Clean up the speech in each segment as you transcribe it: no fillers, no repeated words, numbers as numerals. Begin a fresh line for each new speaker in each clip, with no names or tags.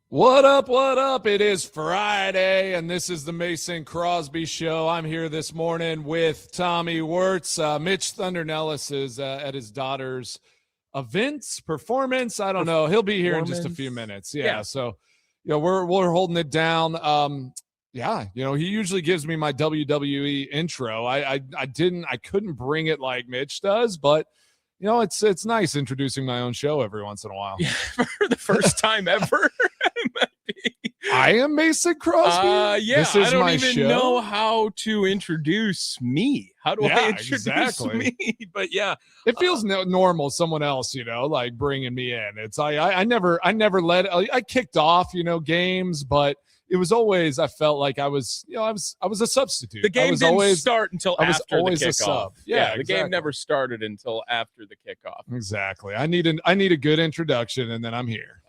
What up, what up? It is Friday, and this is the Mason Crosby Show. I'm here this morning with Tommy Wirtz. Mitch Thundernellis is at his daughter's performance. I don't know. He'll be here in just a few minutes. Yeah. So, we're holding it down. He usually gives me my WWE intro. I couldn't bring it like Mitch does, but it's nice introducing my own show every once in a while.
Yeah, for the first time ever.
I am Mason Crosby.
This is I don't even show. Know how to introduce me. How do I introduce me? But yeah,
it feels normal. Someone else, like bringing me in. It's I never I kicked off, games, but it was always, I felt like I was a substitute.
The game didn't start until after the kickoff.
A sub.
The game never started until after the kickoff.
Exactly. I need a good introduction, and then I'm here.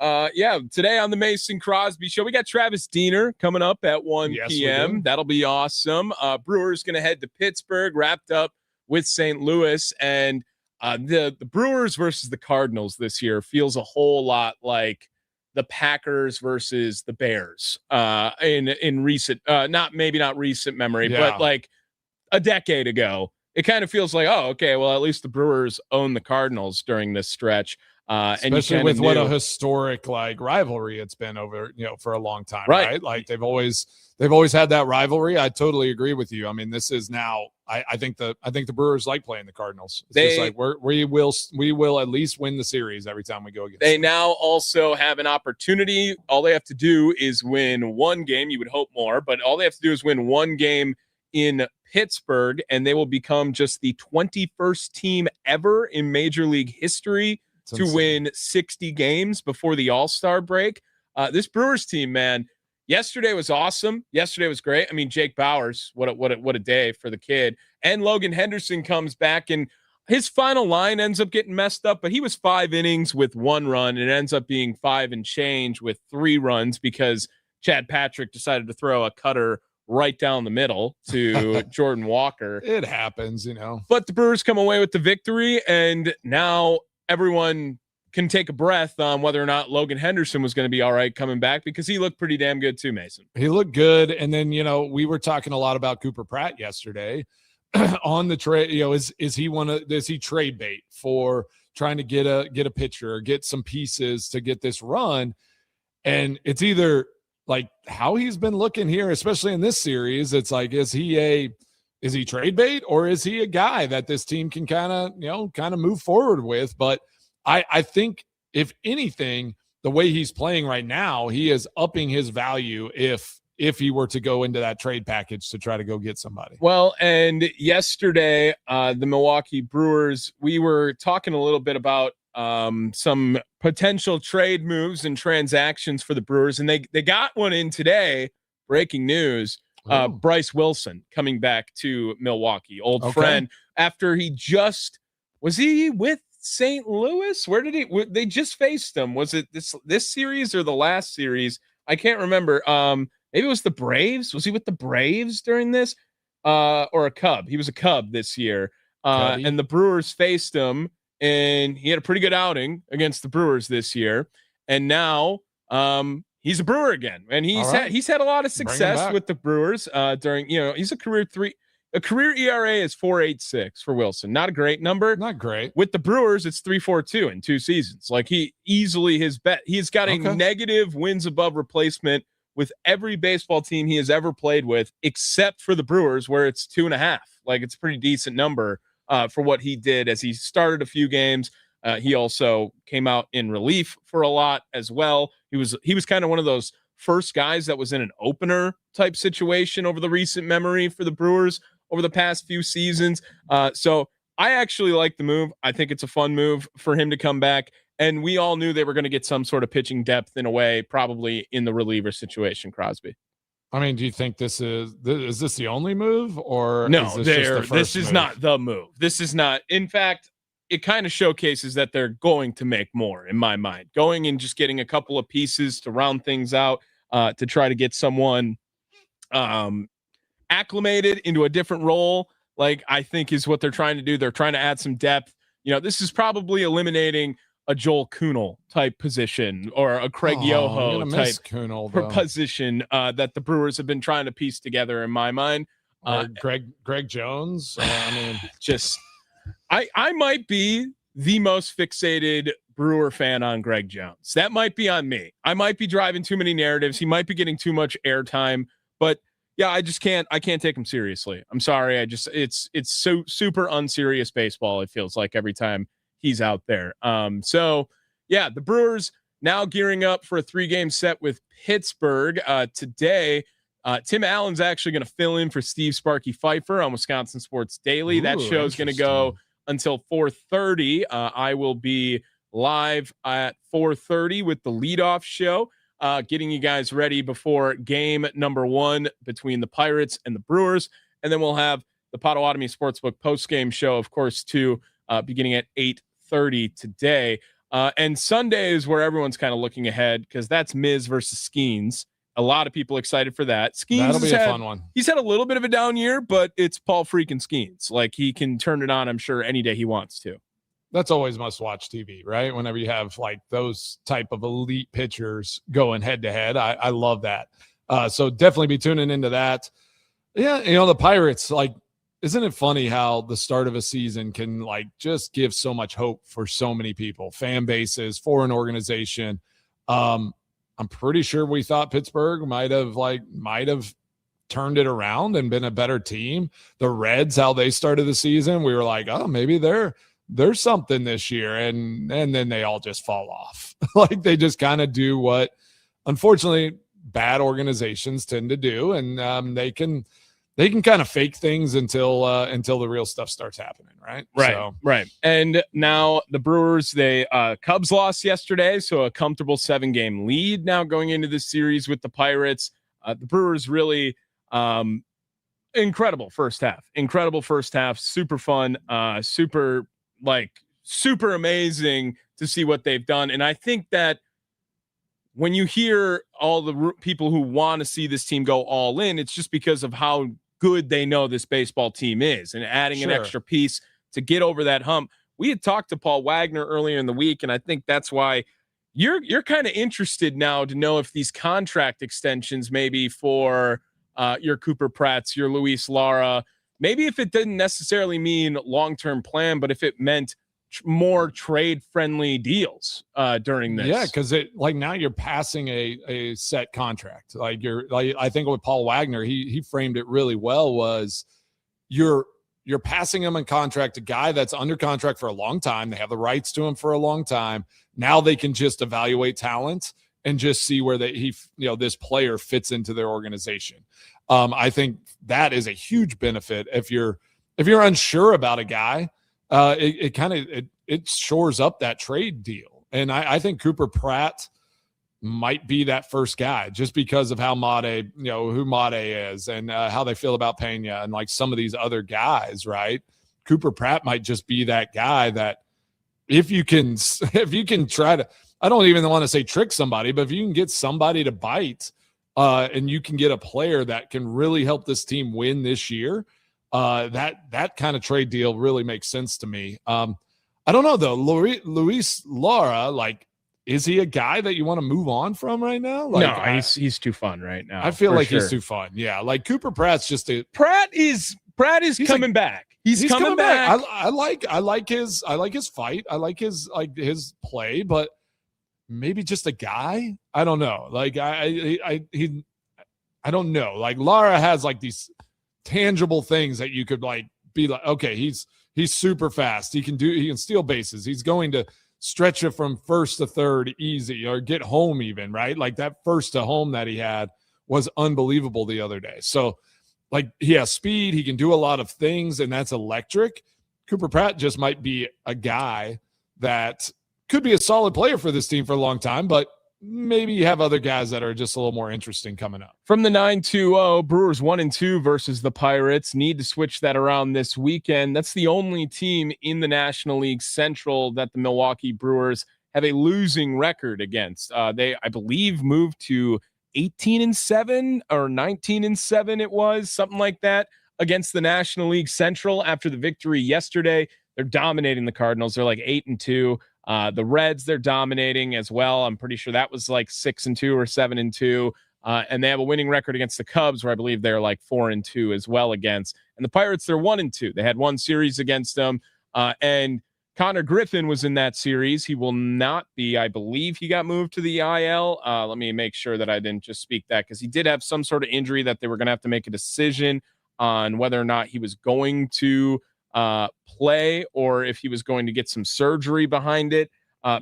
Today on the Mason Crosby Show, we got Travis Diener coming up at 1 p.m. That'll be awesome. Brewers going to head to Pittsburgh, wrapped up with St. Louis, and the Brewers versus the Cardinals this year feels a whole lot like the Packers versus the Bears in recent, not recent memory, but like a decade ago. It kind of feels like, oh, okay, well, at least the Brewers own the Cardinals during this stretch.
Especially with what a historic rivalry it's been over, for a long time, right? Like they've always had that rivalry. I totally agree with you. I mean, this is now. I think the Brewers like playing the Cardinals. It's just like we will at least win the series every time we go against them.
Now also have an opportunity. All they have to do is win one game. You would hope more, but all they have to do is win one game in Pittsburgh, and they will become just the 21st team ever in Major League history to win 60 games before the All-Star break. This Brewers team, man, yesterday was awesome. Yesterday was great. I mean, Jake Bauers, what a day for the kid. And Logan Henderson comes back, and his final line ends up getting messed up, but he was 5 innings with 1 run. It ends up being 5 and change with 3 runs because Chad Patrick decided to throw a cutter right down the middle to Jordan Walker.
It happens,
But the Brewers come away with the victory, and now everyone can take a breath on whether or not Logan Henderson was going to be all right coming back, because he looked pretty damn good too, Mason.
He looked good. And then, we were talking a lot about Cooper Pratt yesterday on the trade. Is he trade bait for trying to get a pitcher or get some pieces to get this run? And it's either like how he's been looking here, especially in this series. It's like, is he trade bait, or is he a guy that this team can kind of move forward with? But I think if anything, the way he's playing right now, he is upping his value if he were to go into that trade package to try to go get somebody.
Well, and yesterday, the Milwaukee Brewers, we were talking a little bit about some potential trade moves and transactions for the Brewers, and they got one in today. Breaking news. Bryce Wilson coming back to Milwaukee, old friend, after was he with St. Louis? Where did they just faced him? Was it this series or the last series? I can't remember. Maybe it was the Braves. Was he with the Braves during this? Or a Cub? He was a Cub this year. And the Brewers faced him, and he had a pretty good outing against the Brewers this year. And now, he's a Brewer again, and he's had a lot of success with the Brewers during, he's a career ERA is 4.86 for Wilson. Not a great number.
Not great.
With the Brewers, it's 3.42 in 2 seasons. Like he's got a negative wins above replacement with every baseball team he has ever played with, except for the Brewers, where it's 2.5. Like it's a pretty decent number for what he did as he started a few games. He also came out in relief for a lot as well. He was kind of one of those first guys that was in an opener type situation over the recent memory for the Brewers over the past few seasons. So I actually like the move. I think it's a fun move for him to come back. And we all knew they were going to get some sort of pitching depth in a way, probably in the reliever situation, Crosby.
I mean, do you think is this the only move, or
no?
Is this
is not the move. This is not. In fact, it kind of showcases that they're going to make more, in my mind, going and just getting a couple of pieces to round things out, to try to get someone acclimated into a different role. Like I think is what they're trying to do. They're trying to add some depth. This is probably eliminating a Joel Kuhnel type position or a Craig Yoho type
Kuhnel,
position that the Brewers have been trying to piece together in my mind.
Or Greg Jones. I mean,
just I might be the most fixated Brewer fan on Greg Jones. That might be on me. I might be driving too many narratives. He might be getting too much airtime, but yeah, I can't take him seriously. I'm sorry. It's so super unserious baseball. It feels like every time he's out there. So yeah, the Brewers now gearing up for a 3-game set with Pittsburgh today. Tim Allen's actually going to fill in for Steve Sparky Pfeiffer on Wisconsin Sports Daily. That show is going to go until 4:30. I will be live at 4:30 with the leadoff show, getting you guys ready before game number 1 between the Pirates and the Brewers. And then we'll have the Potawatomi Sportsbook post-game show, of course, too, beginning at 8:30 today. And Sunday is where everyone's kind of looking ahead because that's Miz versus Skeens. A lot of people excited for that. Skeens,
that'll be a fun one.
He's had a little bit of a down year, but it's Paul freaking Skeens. Like, he can turn it on, I'm sure, any day he wants to.
That's always must-watch TV, right? Whenever you have like those type of elite pitchers going head-to-head, I love that. So definitely be tuning into that. Yeah, the Pirates, like, isn't it funny how the start of a season can like just give so much hope for so many people, fan bases, for an organization. I'm pretty sure we thought Pittsburgh might have turned it around and been a better team. The Reds, how they started the season, we were like, oh, maybe there's something this year. And then they all just fall off. Like, they just kind of do what, unfortunately, bad organizations tend to do. And they can kind of fake things until the real stuff starts happening, right?
Right. And now the Brewers, they Cubs lost yesterday, so a comfortable 7-game lead now going into this series with the Pirates. The Brewers really incredible first half, super fun, super amazing to see what they've done. And I think that when you hear all the people who want to see this team go all in, it's just because of how good they know this baseball team is, and adding an extra piece to get over that hump. We had talked to Paul Wagner earlier in the week, and I think that's why you're kind of interested now to know if these contract extensions, maybe for your Cooper Pratts, your Luis Lara, maybe if it didn't necessarily mean long-term plan, but if it meant more trade-friendly deals during this.
Yeah, because now you're passing a set contract. I think with Paul Wagner, he framed it really well. Was you're passing him in contract, a guy that's under contract for a long time. They have the rights to him for a long time. Now they can just evaluate talent and just see where this player fits into their organization. I think that is a huge benefit if you're unsure about a guy. It shores up that trade deal. And I think Cooper Pratt might be that first guy just because of how Mate, who Mate is and how they feel about Pena and like some of these other guys, right? Cooper Pratt might just be that guy that if you can try to, I don't even want to say trick somebody, but if you can get somebody to bite and you can get a player that can really help this team win this year, that kind of trade deal really makes sense to me. I don't know though. Luis Lara, like, is he a guy that you want to move on from right now? Like,
no, he's too fun right now.
I feel like he's too fun. Yeah, like Cooper Pratt's just a
Pratt is coming back. He's coming back.
I like his fight. I like his play, but maybe just a guy. I don't know. Like I don't know. Like Lara has like these tangible things that you could like be like, okay, he's super fast. He can steal bases. He's going to stretch it from first to third easy or get home even, right? Like that first to home that he had was unbelievable the other day. So like he has speed, he can do a lot of things, and that's electric. Cooper Pratt just might be a guy that could be a solid player for this team for a long time, but maybe you have other guys that are just a little more interesting coming up.
From the 9-2-0, Brewers 1-2 versus the Pirates. Need to switch that around this weekend. That's the only team in the National League Central that the Milwaukee Brewers have a losing record against. They, I believe, moved to 18-7 or 19-7. It was something like that against the National League Central after the victory yesterday. They're dominating the Cardinals. They're like 8-2. The Reds, they're dominating as well. I'm pretty sure that was like 6-2 or 7-2. And they have a winning record against the Cubs, where I believe they're like 4-2 as well against. And the Pirates, they're 1-2. They had one series against them. And Connor Griffin was in that series. He will not be. I believe he got moved to the IL. Let me make sure that I didn't just speak that, because he did have some sort of injury that they were going to have to make a decision on whether or not he was going to play or if he was going to get some surgery behind it.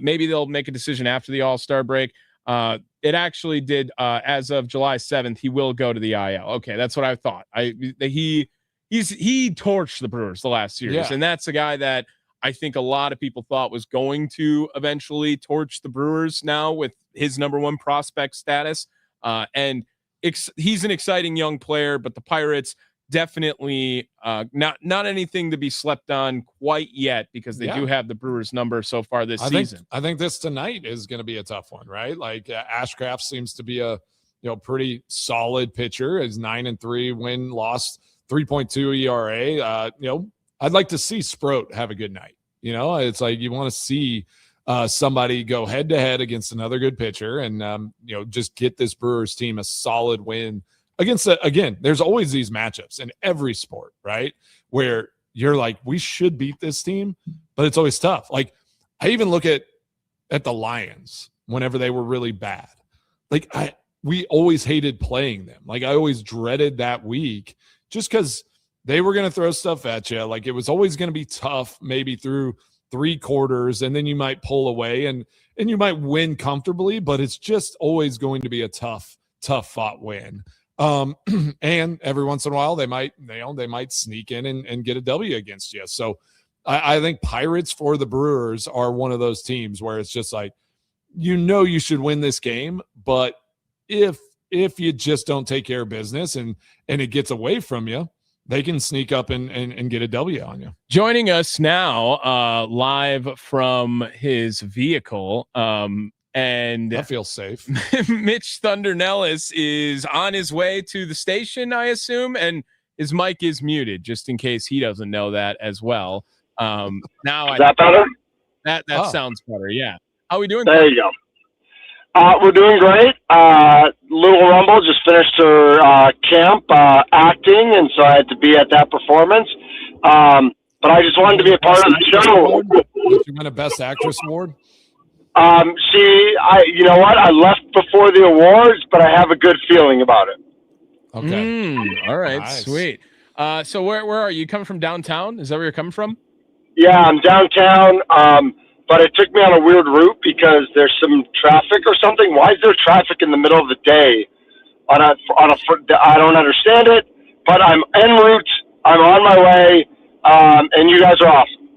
Maybe they'll make a decision after the All-Star break. It actually did, as of July 7th, he will go to the IL. Okay, that's what I thought. He torched the Brewers the last series, and that's a guy that I think a lot of people thought was going to eventually torch the Brewers now with his number one prospect status. And he's an exciting young player, but the Pirates definitely not anything to be slept on quite yet, because they do have the Brewers number so far this season.
I think this tonight is going to be a tough one, right? Like Ashcraft seems to be a pretty solid pitcher. Is 9-3 win-loss, 3.2 ERA. I'd like to see Sproat have a good night. It's like you want to see somebody go head to head against another good pitcher and, just get this Brewers team a solid win against again, there's always these matchups in every sport, right? Where you're like, we should beat this team, but it's always tough. Like I even look at the Lions whenever they were really bad. Like we always hated playing them. Like I always dreaded that week just because they were going to throw stuff at you. Like it was always going to be tough, maybe through 3 quarters, and then you might pull away and you might win comfortably, but it's just always going to be a tough fought win. And every once in a while they might sneak in and get a W against you. So I think Pirates for the Brewers are one of those teams where it's just like, you should win this game, but if you just don't take care of business and it gets away from you, they can sneak up and get a W on you.
Joining us now, live from his vehicle, and
I feel safe.
Mitch Thunder Nellis is on his way to the station, I assume, and his mic is muted, just in case he doesn't know that as well. Now
is that better?
That sounds better. Yeah. How are we doing?
There you go. We're doing great. Little Rumble just finished her camp acting, and so I had to be at that performance. But I just wanted to be a part of the show.
Did you win a Best Actress award?
You know what? I left before the awards, but I have a good feeling about it.
Okay. All right. Nice. Sweet. So where are you? Coming from downtown? Is that where you're coming from?
Yeah, I'm downtown. But it took me on a weird route because there's some traffic or something. Why is there traffic in the middle of the day I don't understand it, but I'm en route. I'm on my way. And you guys are awesome.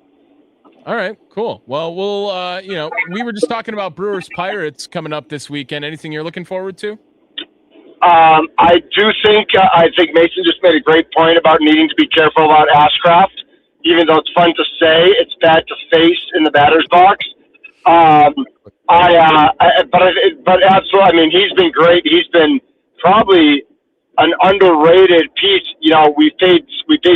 All right, cool. Well, we were just talking about Brewers Pirates coming up this weekend. Anything you're looking forward to?
I think Mason just made a great point about needing to be careful about Ashcraft. Even though it's fun to say, it's bad to face in the batter's box. But absolutely, I mean, he's been great. He's been probably an underrated piece. We paid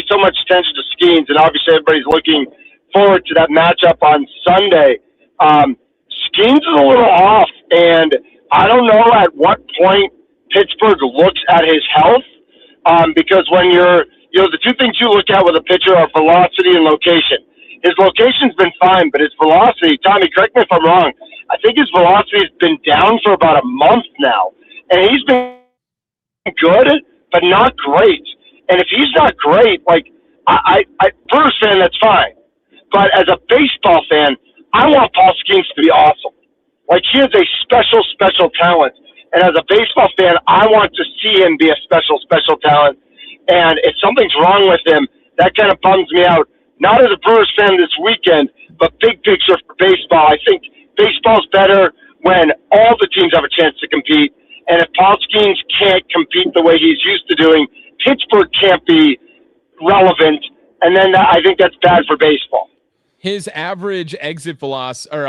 so much attention to Skeens, and obviously everybody's looking forward to that matchup on Sunday. Skeens is a little off, and I don't know at what point Pittsburgh looks at his health, because when you're the two things you look at with a pitcher are velocity and location. His location's been fine, but his velocity, Tommy, correct me if I'm wrong, I think his velocity has been down for about a month now. And he's been good, but not great. And if he's not great, like, I Brewers fan, that's fine. But as a baseball fan, I want Paul Skeens to be awesome. Like, he is a special, special talent. And as a baseball fan, I want to see him be a special, special talent. And if something's wrong with him, that kind of bums me out. Not as a Brewers fan this weekend, but big picture for baseball. I think baseball's better when all the teams have a chance to compete. And if Paul Skeens can't compete the way he's used to doing, Pittsburgh can't be relevant. And then I think that's bad for baseball.
His average exit velocity,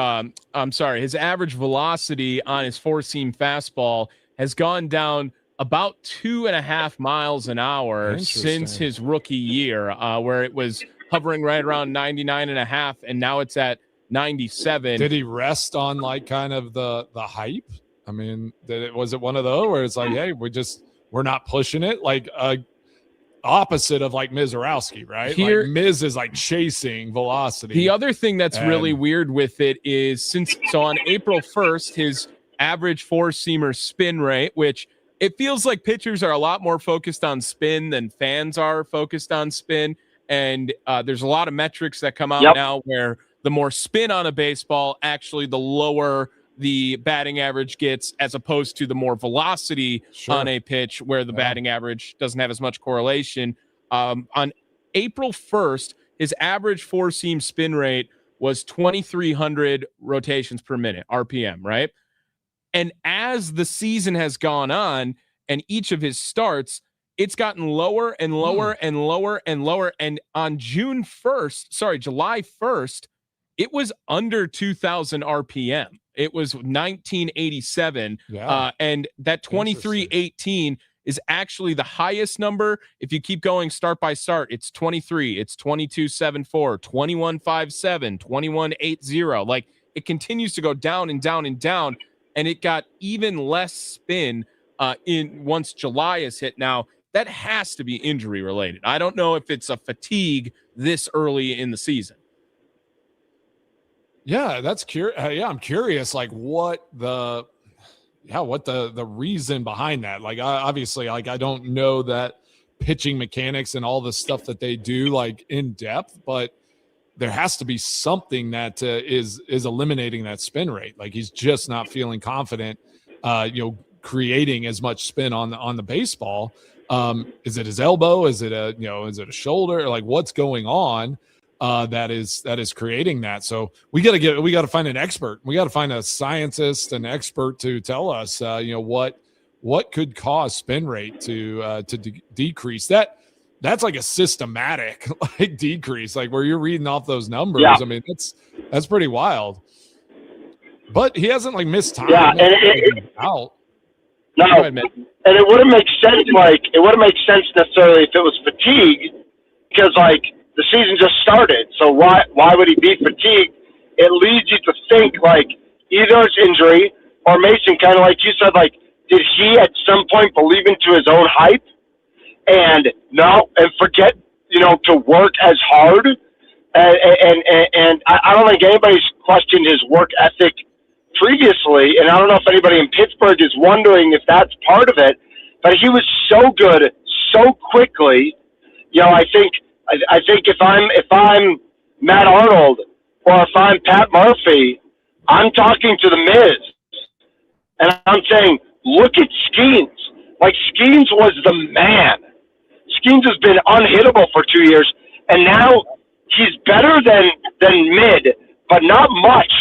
his average velocity on his four-seam fastball has gone down about 2.5 miles an hour since his rookie year, where it was hovering right around 99.5, and now it's at 97.
Did he rest on like kind of the hype? I mean, was it one of those where it's like, hey, we're not pushing it, like opposite of like Mizorowski, right? Like Miz is like chasing velocity.
The other thing that's really weird with it is on April 1st, his average 4-seamer spin rate, which it feels like pitchers are a lot more focused on spin than fans are focused on spin. And there's a lot of metrics that come out now where the more spin on a baseball, actually the lower the batting average gets, as opposed to the more velocity on a pitch where the batting average doesn't have as much correlation. On April 1st, his average 4-seam spin rate was 2,300 rotations per minute, RPM, right? And as the season has gone on and each of his starts, it's gotten lower and lower and lower and lower. And on July 1st, it was under 2,000 RPM. It was 1987. And that 2318 is actually the highest number. If you keep going start by start, it's 23, it's 2274, 2157, 2180. Like, it continues to go down and down and down. And it got even less spin once July is hit. Now, that has to be injury related. I don't know if it's a fatigue this early in the season.
Yeah, that's curious. I'm curious, like what the reason behind that. Like, obviously, like I don't know that pitching mechanics and all the stuff that they do like in depth, but there has to be something that is eliminating that spin rate. Like, he's just not feeling confident, creating as much spin on the baseball. Is it his elbow? Is it is it a shoulder? Like, what's going on? That is creating that. So we got to find an expert. We got to find a scientist, an expert to tell us, what could cause spin rate to decrease. That's like a systematic like decrease, like where you're reading off those numbers. Yeah. I mean, that's pretty wild. But he hasn't like missed time.
Yeah, and it out. No, and it wouldn't make sense. Like, it wouldn't make sense necessarily if it was fatigue, because like, the season just started, so why would he be fatigued? It leads you to think, like, either it's injury or Mason, kind of like you said, like, did he at some point believe into his own hype and forget, to work as hard? And I don't think anybody's questioned his work ethic previously, and I don't know if anybody in Pittsburgh is wondering if that's part of it, but he was so good so quickly. I think if I'm Matt Arnold or if I'm Pat Murphy, I'm talking to the Miz, and I'm saying, look at Skeens. Like, Skeens was the man. Skeens has been unhittable for 2 years, and now he's better than mid, but not much.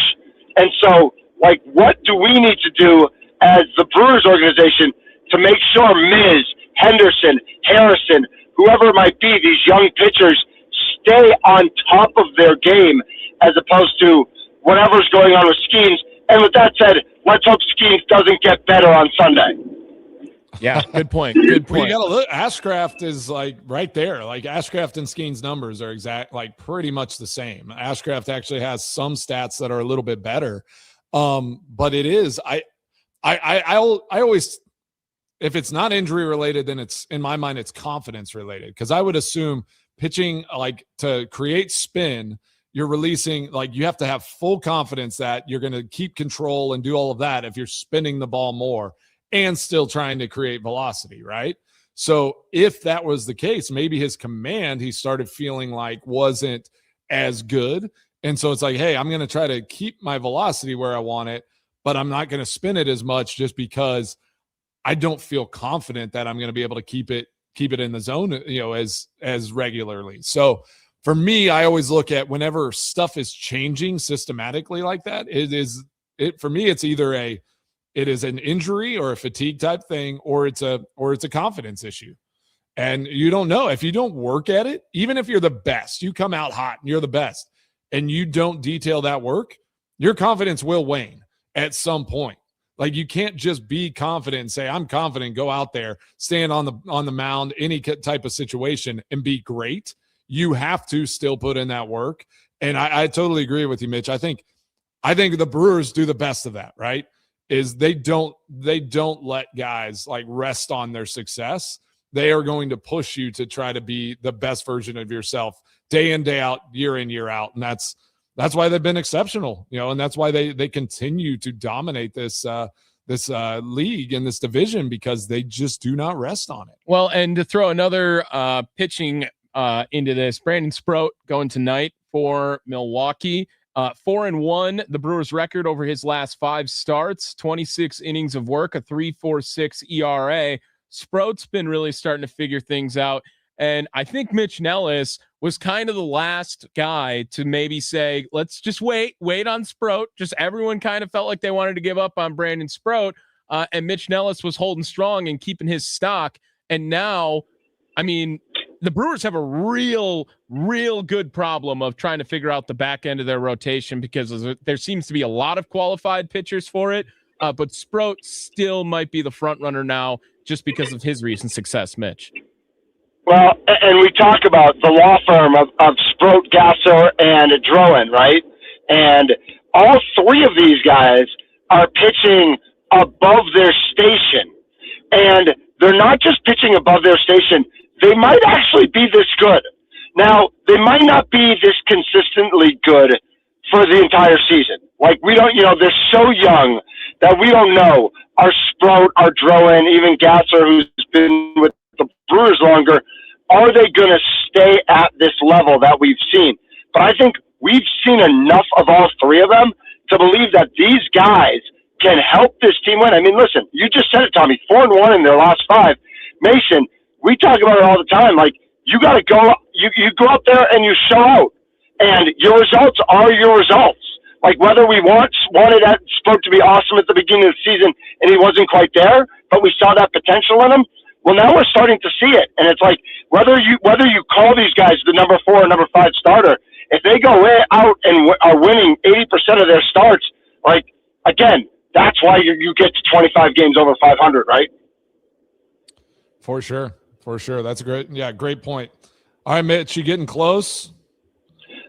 And so, like, what do we need to do as the Brewers organization to make sure Miz, Henderson, Harrison, whoever it might be, these young pitchers stay on top of their game as opposed to whatever's going on with Skeens? And with that said, let's hope Skeens doesn't get better on Sunday.
Yeah, good point. Good point.
Well, you got to look. Ashcraft is like right there. Like, Ashcraft and Skeens' numbers are pretty much the same. Ashcraft actually has some stats that are a little bit better. But it is, I always, if it's not injury related, then it's, in my mind, it's confidence related. Because I would assume pitching, like, to create spin, you're releasing, like, you have to have full confidence that you're going to keep control and do all of that if you're spinning the ball more and still trying to create velocity, right? So if that was the case, maybe his command, he started feeling like wasn't as good. And so it's like, hey, I'm going to try to keep my velocity where I want it, but I'm not going to spin it as much just because I don't feel confident that I'm going to be able to keep it in the zone, as regularly. So for me, I always look at whenever stuff is changing systematically like that, for me, it's either it is an injury or a fatigue type thing, or it's a confidence issue. And you don't know if you don't work at it, even if you're the best, you come out hot and you're the best and you don't detail that work, your confidence will wane at some point. Like, you can't just be confident and say, I'm confident, go out there, stand on the mound, any type of situation and be great. you have to still put in that work. And I totally agree with you, Mitch. I think the Brewers do the best of that, right? Is they don't let guys like rest on their success. They are going to push you to try to be the best version of yourself day in, day out, year in, year out. And that's why they've been exceptional, and that's why they continue to dominate this league and this division, because they just do not rest on it.
Well, and to throw another pitching into this, Brandon Sproat going tonight for Milwaukee. 4-1, the Brewers' record over his last 5 starts, 26 innings of work, a 3.46 ERA. Sproat's been really starting to figure things out. And I think Mitch Nellis was kind of the last guy to maybe say, let's just wait on Sproat. Just everyone kind of felt like they wanted to give up on Brandon Sproat. And Mitch Nellis was holding strong and keeping his stock. And now, I mean, the Brewers have a real good problem of trying to figure out the back end of their rotation, because there seems to be a lot of qualified pitchers for it. But Sproat still might be the front runner now just because of his recent success, Mitch.
Well, and we talk about the law firm of Sproat, Gasser, and Drowan, right? And all 3 of these guys are pitching above their station. And they're not just pitching above their station. They might actually be this good. Now, they might not be this consistently good for the entire season. Like, we don't, they're so young that we don't know. Our Sproat, our Drowan, even Gasser, who's been with the Brewers longer, are they going to stay at this level that we've seen? But I think we've seen enough of all 3 of them to believe that these guys can help this team win. I mean, listen, you just said it, Tommy, 4-1 in their last 5. Mason, we talk about it all the time. Like, you got to go, you go out there and you show out, and your results are your results. Like, whether we wanted that Sproat to be awesome at the beginning of the season and he wasn't quite there, but we saw that potential in him. Well, now we're starting to see it, and it's like whether you call these guys the number 4 or number 5 starter, if they go out and are winning 80% of their starts, like, again, that's why you get to 25 games over 500, right?
For sure. That's a great point. All right, Mitch, you getting close?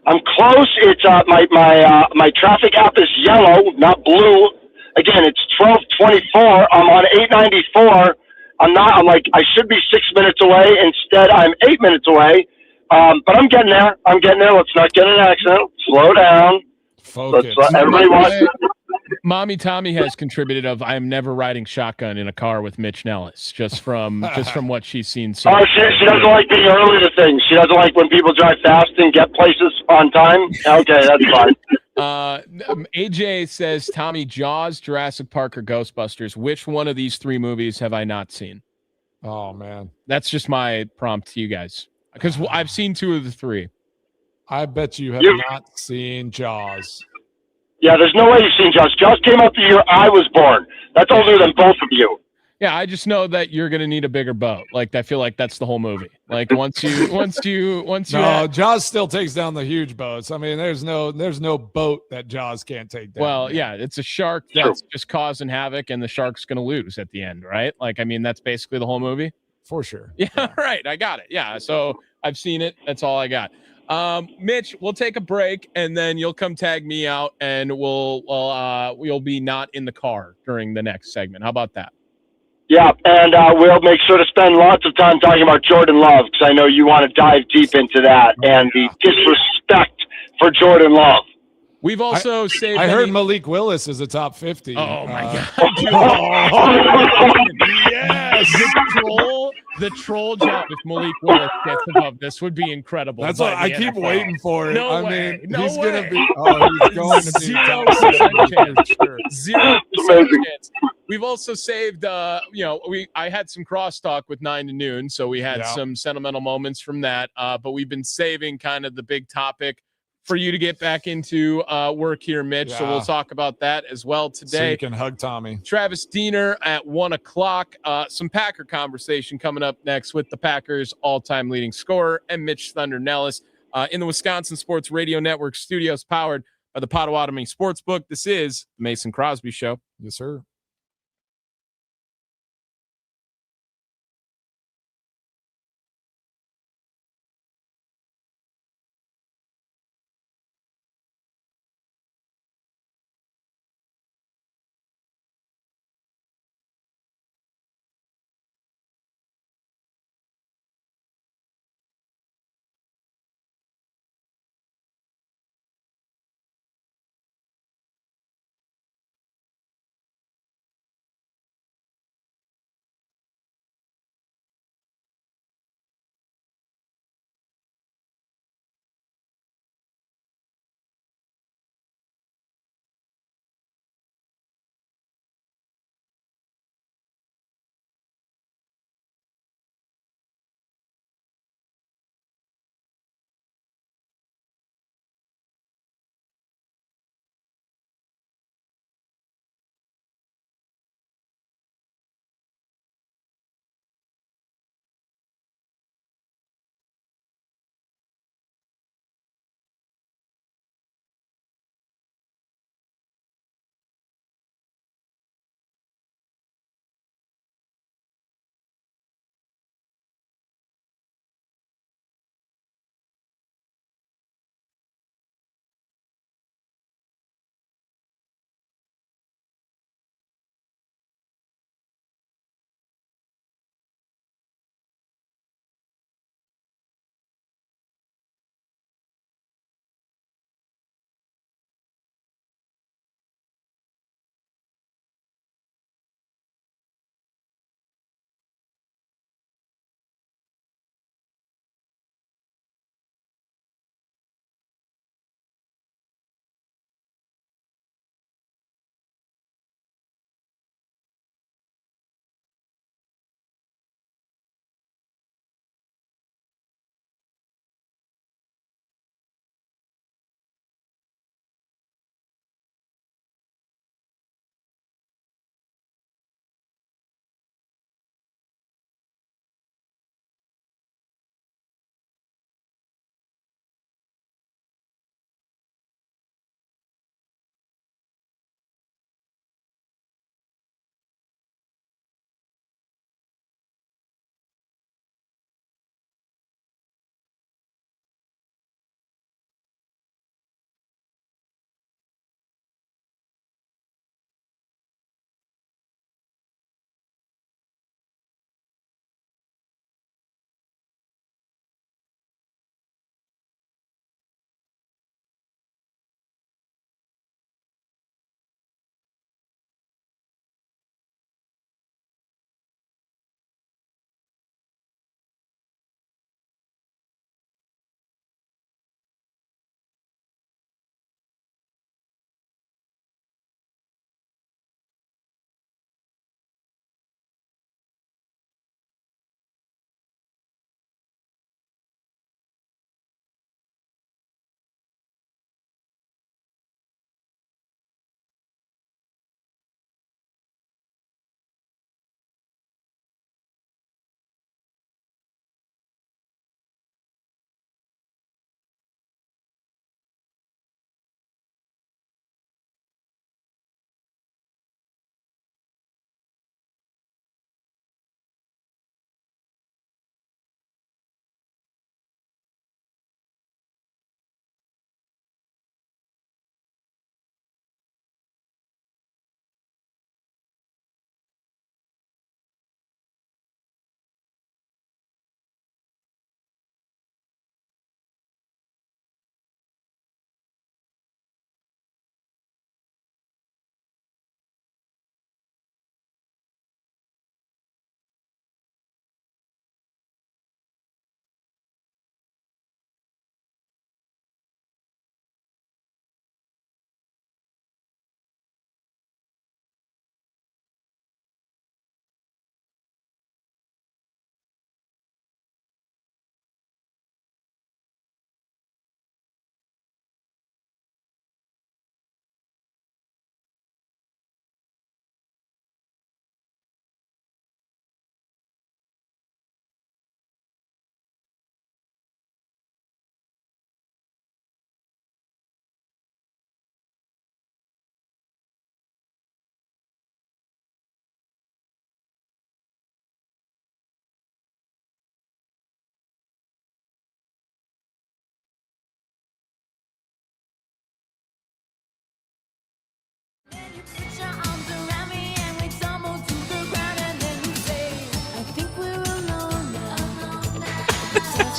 I'm close. It's my traffic app is yellow, not blue. Again, it's 12:24. I'm on 894. I'm like, I should be 6 minutes away. Instead, I'm 8 minutes away. But I'm getting there. Let's not get in an accident. Slow down.
Focus.
Everybody wants.
Mommy Tommy has contributed of I am never riding shotgun in a car with Mitch Nellis, just from what she's seen. So
she doesn't like being early to things. She doesn't like when people drive fast and get places on time. Okay, that's fine.
AJ says, Tommy, Jaws, Jurassic Park, or Ghostbusters. Which one of these 3 movies have I not seen?
Oh, man.
That's just my prompt to you guys, because I've seen 2 of the 3.
I bet you have not seen Jaws.
Yeah, there's no way you've seen Jaws. Jaws came out the year I was born. That's older than both of you.
Yeah, I just know that you're gonna need a bigger boat. Like, I feel like that's the whole movie. Like, once you.
No, Jaws still takes down the huge boats. I mean, there's no boat that Jaws can't take down.
Well, yeah, it's a shark that's just causing havoc, and the shark's gonna lose at the end, right? Like, I mean, that's basically the whole movie.
For sure.
Yeah, right. I got it. Yeah, so I've seen it. That's all I got. Mitch, we'll take a break, and then you'll come tag me out, and we'll be not in the car during the next segment. How about that?
Yeah, and we'll make sure to spend lots of time talking about Jordan Love, because I know you want to dive deep into that and the disrespect for Jordan Love.
We've also saved.
I heard Malik Willis is a top 50.
Oh my God! Yes, the troll job. If Malik Willis gets above this, would be incredible.
That's what I keep waiting for. It.
No way.
He's going to be. Oh, he's going to be
0% chance. Sure. 0% chance. We've also saved. I had some crosstalk with 9 to Noon, so we had some sentimental moments from that. But we've been saving kind of the big topic for you to get back into work here, Mitch. Yeah. So we'll talk about that as well today. So
you can hug Tommy.
Travis Diener at 1:00. Some Packer conversation coming up next with the Packers all-time leading scorer and Mitch Thunder Nellis in the Wisconsin Sports Radio Network studios, powered by the Potawatomi Sportsbook. This is the Mason Crosby Show.
Yes, sir.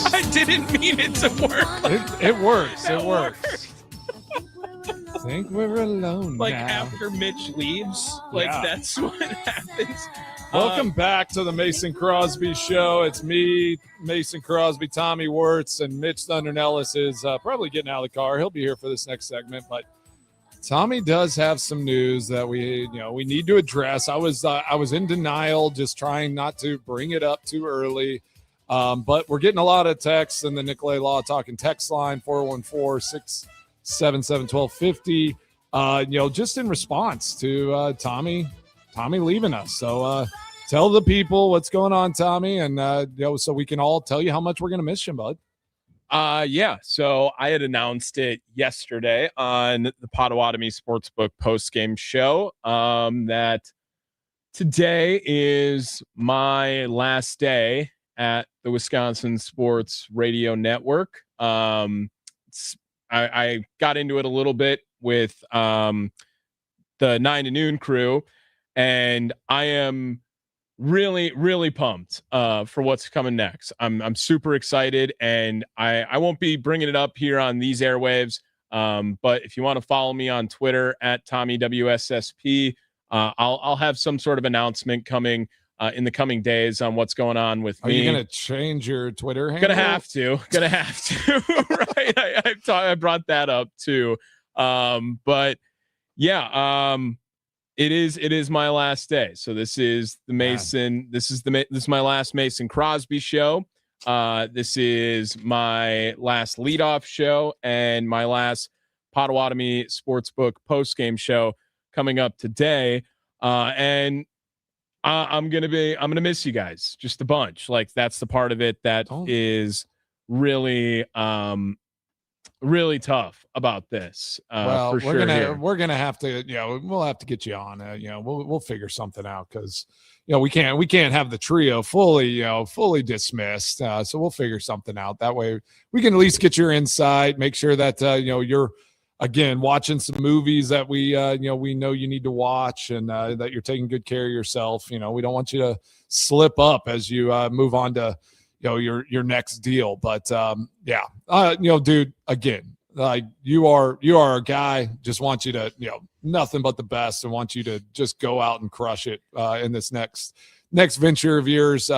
I didn't mean it to work.
It works. It
That
works. Think we're alone
Like
now.
after Mitch leaves, like
Yeah.
that's what happens.
Welcome back to the Mason Crosby Show. It's me, Mason Crosby, Tommy Wirtz, and Mitch Thundernellis is probably getting out of the car. He'll be here for this next segment, but Tommy does have some news that we need to address. I was in denial, just trying not to bring it up too early, but we're getting a lot of texts in the Nicolay Law Talking text line 414-677-1250. Just in response to Tommy leaving us. So tell the people what's going on, Tommy, and so we can all tell you how much we're going to miss you, bud.
Yeah. So I had announced it yesterday on the Potawatomi Sportsbook post-game show that today is my last day at the Wisconsin Sports Radio Network. I got into it a little bit with the 9 to noon crew, and I am really, really pumped for what's coming next. I'm super excited, and I won't be bringing it up here on these airwaves. But if you want to follow me on Twitter at TommyWSSP, I'll have some sort of announcement coming in the coming days on what's going on with me.
Are you going to change your Twitter handle?
Gonna have to, right? I brought that up too. But yeah, it is my last day. So this is the Mason. This is my last Mason Crosby show. This is my last leadoff show and my last Potawatomi Sportsbook postgame show coming up today. And I'm gonna miss you guys just a bunch. Like that's the part of it that is really really tough about this.
Well,
for sure
we're gonna have to, we'll have to get you on. We'll figure something out because we can't have the trio fully dismissed. So we'll figure something out. That way we can at least get your insight. Make sure that you're again watching some movies that we know you need to watch, and that you're taking good care of yourself. We don't want you to slip up as you move on to your next deal. But dude, again, like you are a guy. Just want you to nothing but the best, and want you to just go out and crush it in this next venture of yours.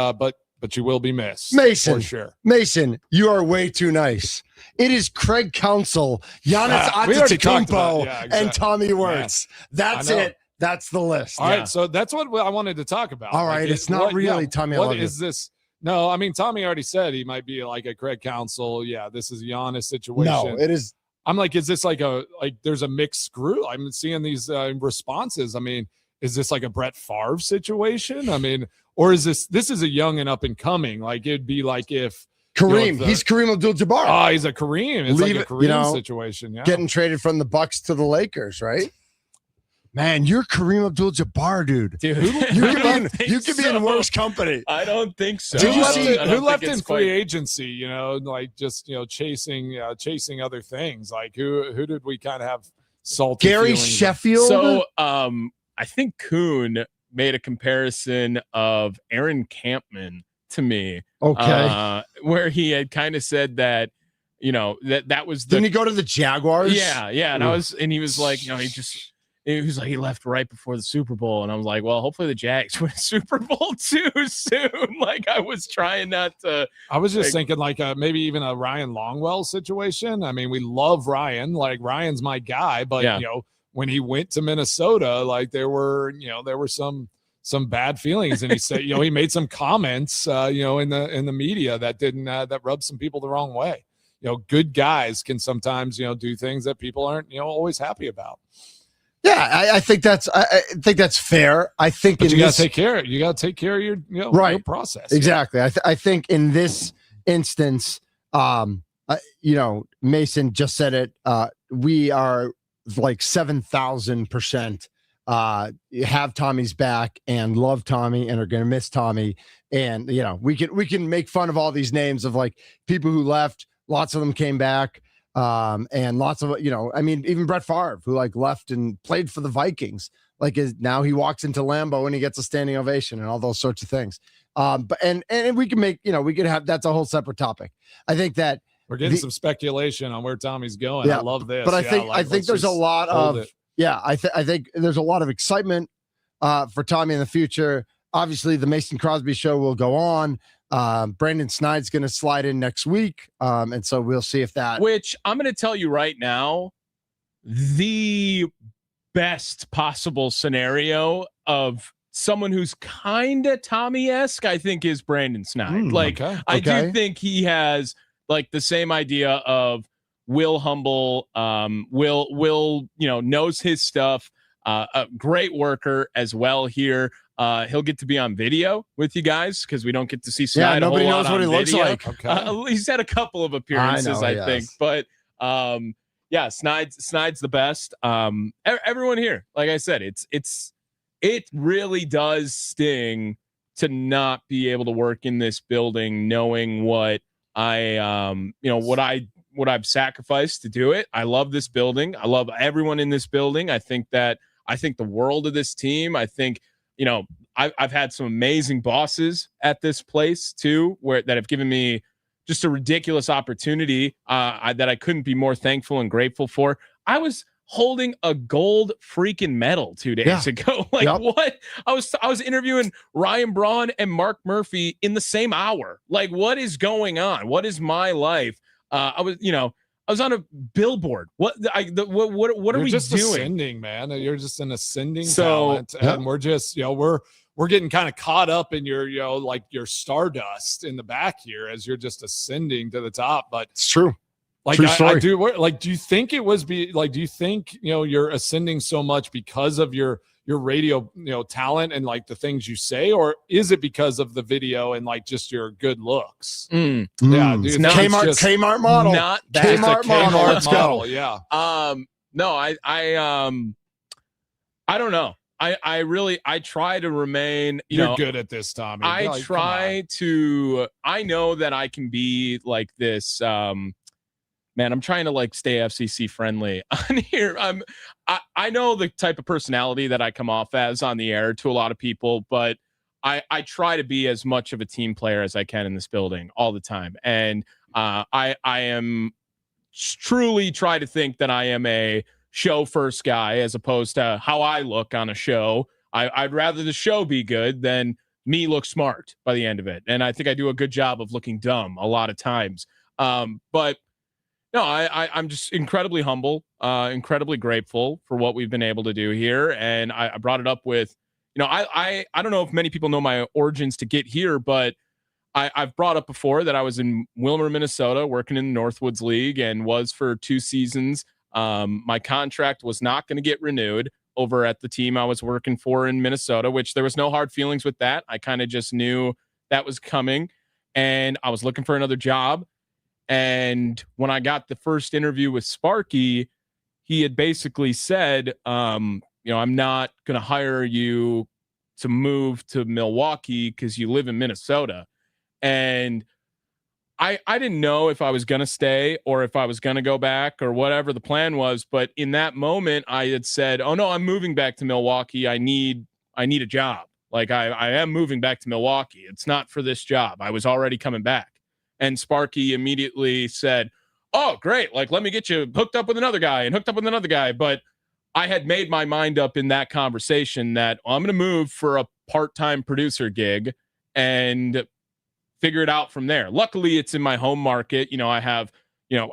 But you will be missed,
Mason.
for sure.
Mason, you are way too nice. It is Craig Counsell, Giannis Antetokounmpo, and Tommy Wirtz. That's it. That's the list.
All right, so that's what I wanted to talk about.
All right, it's not really Tommy.
What is this? No, I mean Tommy already said he might be like a Craig Counsell. Yeah, this is a Giannis situation.
No, it is.
I'm like, is this like there's a mixed screw? I'm seeing these responses. I mean, is this like a Brett Favre situation? I mean, or is this is a young and up and coming? Like it'd be like if
Kareem, he's Kareem Abdul-Jabbar.
Oh, he's a Kareem. It's like a Kareem situation. Yeah,
getting traded from the Bucks to the Lakers, right? Man, you're Kareem Abdul-Jabbar, dude.
Dude,
you could be in worse company.
I don't think so.
Who left in free agency? Like just chasing other things. Like who did we kind of have salty?
Gary
feelings?
Sheffield.
So I think Kuhn made a comparison of Aaron Campman to me.
Okay.
Where he had kind of said that, that was
Didn't he go to the Jaguars?
Yeah. And he was like, he was like, he left right before the Super Bowl. And I was like, well, hopefully the Jags win a Super Bowl too soon. Like I was trying not to.
I was just thinking like maybe even a Ryan Longwell situation. I mean, we love Ryan. Like Ryan's my guy, but when he went to Minnesota, like there were some bad feelings, and he said, he made some comments, in the media that didn't that rubbed some people the wrong way. Good guys can sometimes do things that people aren't always happy about.
Yeah, I think that's fair. I think
you got to take care. You got to take care of your your process.
Exactly. I think in this instance, Mason just said it. We are like 7,000% have Tommy's back and love Tommy and are going to miss Tommy. And we can make fun of all these names of like people who left. Lots of them came back. And lots of, I mean, even Brett Favre, who like left and played for the Vikings, like now he walks into Lambeau and he gets a standing ovation and all those sorts of things. But we can make, we could have, that's a whole separate topic. I think that
we're getting some speculation on where Tommy's going. I love this.
But I think there's a lot of, I think there's a lot of excitement for Tommy in the future. Obviously the Mason Crosby show will go on. Brandon Snide's going to slide in next week. And so we'll see if that,
which I'm going to tell you right now, the best possible scenario of someone who's kind of Tommy-esque, I think, is Brandon Snide. I do think he has like the same idea of will humble, will knows his stuff, a great worker as well here. He'll get to be on video with you guys because we don't get to see Snide.
Yeah, nobody knows what he looks like.
He's had a couple of appearances, I think, but Snide's the best. Everyone here, like I said, it really does sting to not be able to work in this building, knowing what what I've sacrificed to do it. I love this building. I love everyone in this building. I think the world of this team. I think, I've had some amazing bosses at this place too, that have given me just a ridiculous opportunity that I couldn't be more thankful and grateful for. I was holding a gold freaking medal 2 days ago. What? I was interviewing Ryan Braun and Mark Murphy in the same hour. Like, what is going on? What is my life? I was on a billboard. What are we
just
doing?
Ascending, man. You're just an ascending talent, and we're just, we're getting kind of caught up in your, like your stardust in the back here as you're just ascending to the top. But
it's true.
Like I do. Like, do you think it was do you think, you're ascending so much because of your radio, talent and like the things you say, or is it because of the video and like just your good looks?
Yeah, dude, Kmart model,
not that
Kmart model. Let's go.
Yeah.
No, I don't know. I try to remain,
you're good at this, Tommy.
I know that I can be like this, man, I'm trying to like stay FCC friendly on here. I know the type of personality that I come off as on the air to a lot of people, but I try to be as much of a team player as I can in this building all the time. And I am truly try to think that I am a show first guy as opposed to how I look on a show. I'd rather the show be good than me look smart by the end of it. And I think I do a good job of looking dumb a lot of times. But no, I'm just incredibly humble, incredibly grateful for what we've been able to do here. And I brought it up with, I don't know if many people know my origins to get here, but I've brought up before that I was in Wilmer, Minnesota, working in the Northwoods League and was for 2 seasons. My contract was not going to get renewed over at the team I was working for in Minnesota, which there was no hard feelings with that. I kind of just knew that was coming and I was looking for another job. And when I got the first interview with Sparky, he had basically said, I'm not going to hire you to move to Milwaukee because you live in Minnesota. And I didn't know if I was going to stay or if I was going to go back or whatever the plan was. But in that moment, I had said, oh, no, I'm moving back to Milwaukee. I need a job. Like I am moving back to Milwaukee. It's not for this job. I was already coming back. And Sparky immediately said, oh, great. Like, let me get you hooked up with another guy and hooked up with another guy. But I had made my mind up in that conversation that I'm going to move for a part-time producer gig and figure it out from there. Luckily, it's in my home market. I have,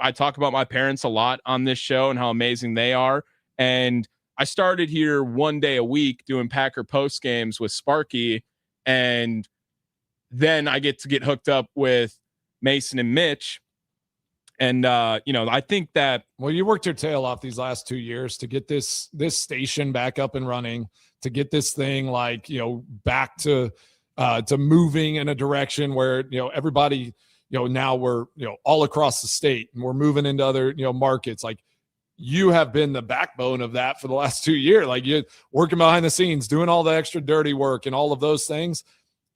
I talk about my parents a lot on this show and how amazing they are. And I started here 1 day a week doing Packer post games with Sparky. And then I get hooked up with Mason and Mitch. And, I think that,
well, you worked your tail off these last 2 years to get this station back up and running, to get this thing like, back to moving in a direction where, everybody, now we're, all across the state and we're moving into other, markets. Like, you have been the backbone of that for the last 2 years. Like, you're working behind the scenes, doing all the extra dirty work and all of those things.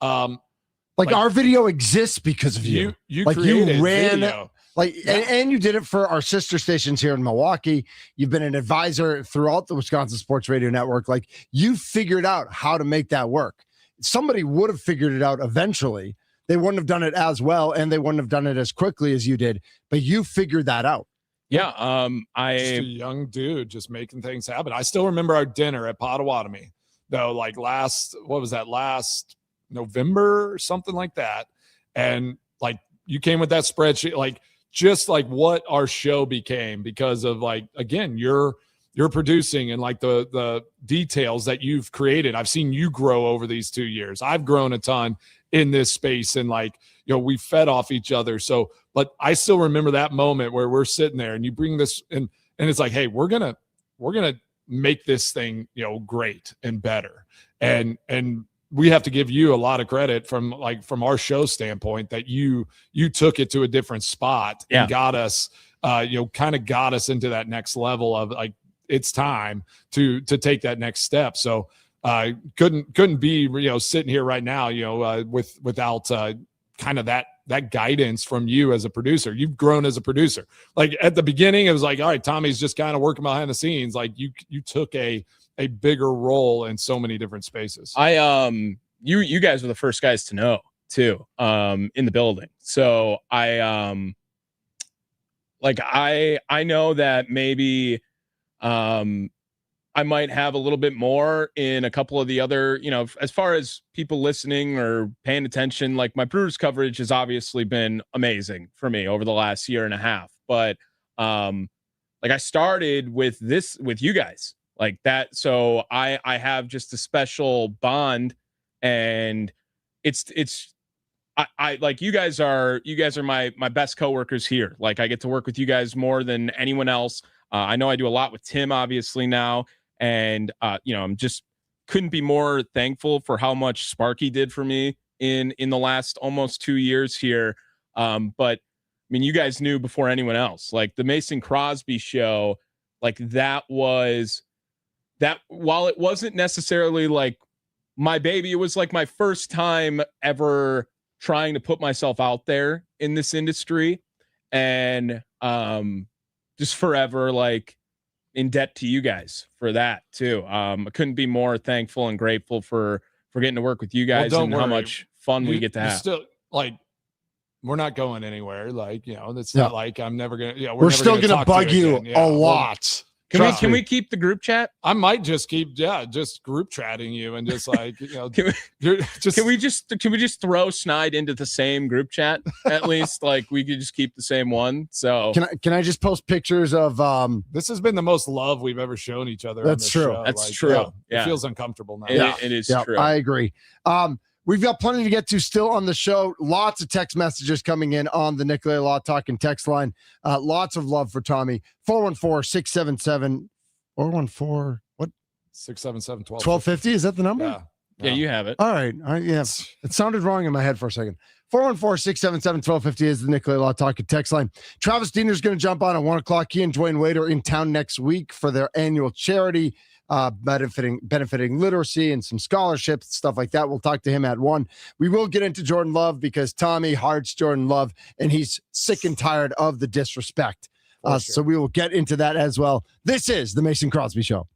Like our video exists because of you.
You
like
created
you ran
video.
Like, and you did it for our sister stations here in Milwaukee. You've been an advisor throughout the Wisconsin Sports Radio Network. Like, you figured out how to make that work. Somebody would have figured it out eventually. They wouldn't have done it as well, and they wouldn't have done it as quickly as you did. But you figured that out.
Yeah.
Just a young dude just making things happen. I still remember our dinner at Potawatomi, though, like last November or something like that. And like you came with that spreadsheet, like just like what our show became because of like, again, you're producing and like the details that you've created. I've seen you grow over these 2 years. I've grown a ton in this space and like, we fed off each other. So, but I still remember that moment where we're sitting there and you bring this and it's like, hey, we're going to make this thing, great and better. And we have to give you a lot of credit from our show standpoint that you took it to a different spot and got us, kind of got us into that next level of like, it's time to take that next step. So couldn't be, sitting here right now, without kind of that guidance from you as a producer. You've grown as a producer. Like at the beginning, it was like, all right, Tommy's just kind of working behind the scenes. Like you took a bigger role in so many different spaces.
You guys were the first guys to know too, in the building. So I know that maybe, I might have a little bit more in a couple of the other, as far as people listening or paying attention, like my Brewers coverage has obviously been amazing for me over the last year and a half. But like I started with you guys like that. So I have just a special bond and I like you guys are my best coworkers here. Like I get to work with you guys more than anyone else. I know I do a lot with Tim obviously now. And, I'm just couldn't be more thankful for how much Sparky did for me in the last almost 2 years here. But I mean, you guys knew before anyone else, like the Mason Crosby show, like that while it wasn't necessarily like my baby, it was like my first time ever trying to put myself out there in this industry and, just forever, like, in debt to you guys for that too. I couldn't be more thankful and grateful for getting to work with you guys and how much fun we get to have.
Still, like, we're not going anywhere. Like, it's not like I'm never going to,
we're still going to bug you a lot.
Can we keep the group chat?
I might just keep, just group chatting you and just like,
can we just throw Snide into the same group chat at least? Like we could just keep the same one. So
can I just post pictures of
this has been the most love we've ever shown each other.
That's true.
Show.
That's true.
It feels uncomfortable now.
It is true.
I agree. We've got plenty to get to still on the show. Lots of text messages coming in on the Nicolay Law Talk and text line. Lots of love for Tommy. 414-677 414 what?
677-1250.
Is that the number?
Yeah, you have it.
All right. Yes. It sounded wrong in my head for a second. 414-677-1250 is the Nicolay Law Talk and text line. Travis Diener is going to jump on at 1:00. He and Dwayne Wade are in town next week for their annual charity benefiting literacy and some scholarships, stuff like that. We'll talk to him at 1:00. We will get into Jordan Love because Tommy hearts Jordan Love and he's sick and tired of the disrespect. Sure. So we will get into that as well. This is the Mason Crosby Show.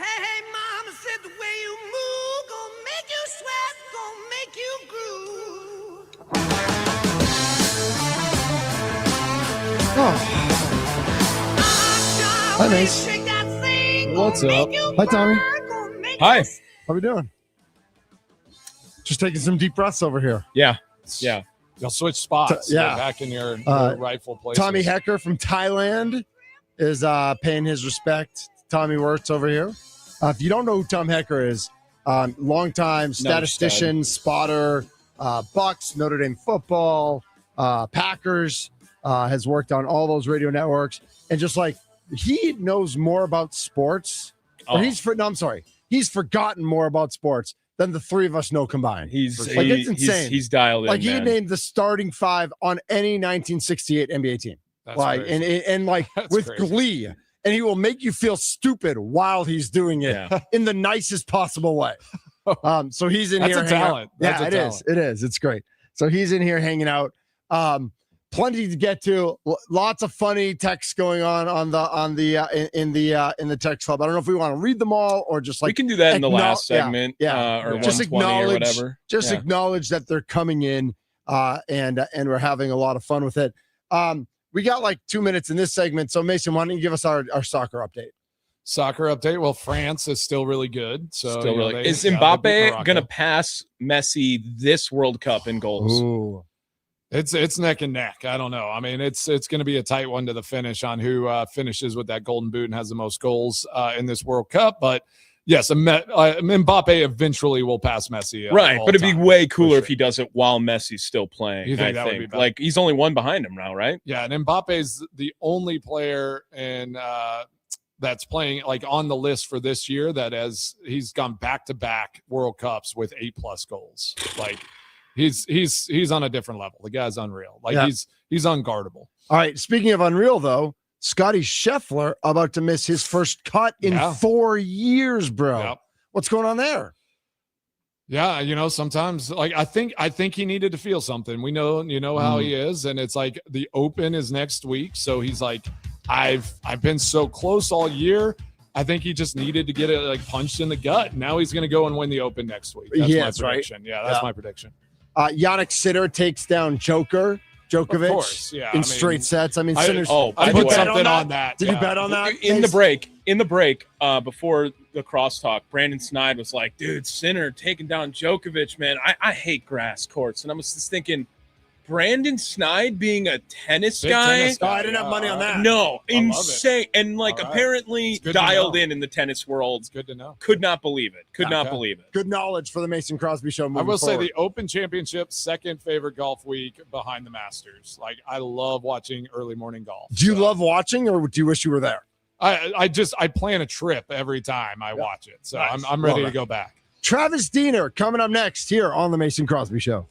Hey, mama said the way you move gonna make you sweat, gonna make you groove.
Oh,
Hi,
Mace.
What's up?
Hi, Tommy.
Hi.
How we doing? Just taking some deep breaths over here.
Yeah.
You'll switch spots.
Yeah.
You're back in your rightful place.
Tommy Hecker from Thailand is paying his respect. Tommy Wirtz over here. If you don't know who Tom Hecker is, longtime statistician, spotter, Bucks, Notre Dame football, Packers, has worked on all those radio networks. And just like he knows more about sports. He's forgotten more about sports than the three of us know combined.
It's
insane.
He's dialed in.
Like he named the starting five on any 1968 NBA team.
That's
crazy. and with
crazy.
glee. And he will make you feel stupid while he's doing it in the nicest possible way. So he's in here.
That's a talent.
Yeah, it is. It is. It's great. So he's in here hanging out. Plenty to get to. Lots of funny texts going on in the text club. I don't know if we want to read them all or just
we can do that in the last segment.
Or
just acknowledge or whatever.
Just acknowledge that they're coming in and we're having a lot of fun with it. We got like 2 minutes in this segment. So Mason, why don't you give us our soccer update?
Soccer update. Well, France is still really good. So
is Mbappe going to pass Messi this World Cup in goals?
Ooh.
It's neck and neck. I don't know. I mean, it's going to be a tight one to the finish on who finishes with that golden boot and has the most goals in this World Cup. But yes, Mbappe eventually will pass Messi.
Right, but it'd be way cooler if he does it while Messi's still playing.
You think that would be better?
Like he's only one behind him now, right?
Yeah, and Mbappe's the only player that's playing like on the list for this year he's gone back-to-back World Cups with 8+ goals. Like he's on a different level. The guy's unreal. Like he's unguardable.
All right. Speaking of unreal, though, Scotty Scheffler about to miss his first cut in 4 years, bro.
Yep.
What's going on there?
Yeah, sometimes like I think he needed to feel something. We know, how he is, and it's like the Open is next week, so he's like, I've been so close all year. I think he just needed to get it like punched in the gut. Now he's going to go and win the Open next week. That's my prediction. Right. Yeah, that's my prediction.
Yannick Sinner takes down Djokovic
of course, in
straight sets. I mean, Sinner's.
I put something on that.
Did you bet on that?
In the break, before the crosstalk, Brandon Snide was like, dude, Sinner taking down Djokovic, man. I hate grass courts. And I was just thinking, Brandon Snide being a tennis guy?
I didn't have money on that.
No, insane. And apparently dialed in the tennis world.
It's good to know.
Could not believe it. Believe it.
Good knowledge for the Mason Crosby show.
I will say the Open Championship, second favorite golf week behind the Masters. Like I love watching early morning golf.
Do you love watching or do you wish you were there?
I plan a trip every time I watch it. So nice. I'm ready to go back.
Travis Diener coming up next here on the Mason Crosby Show.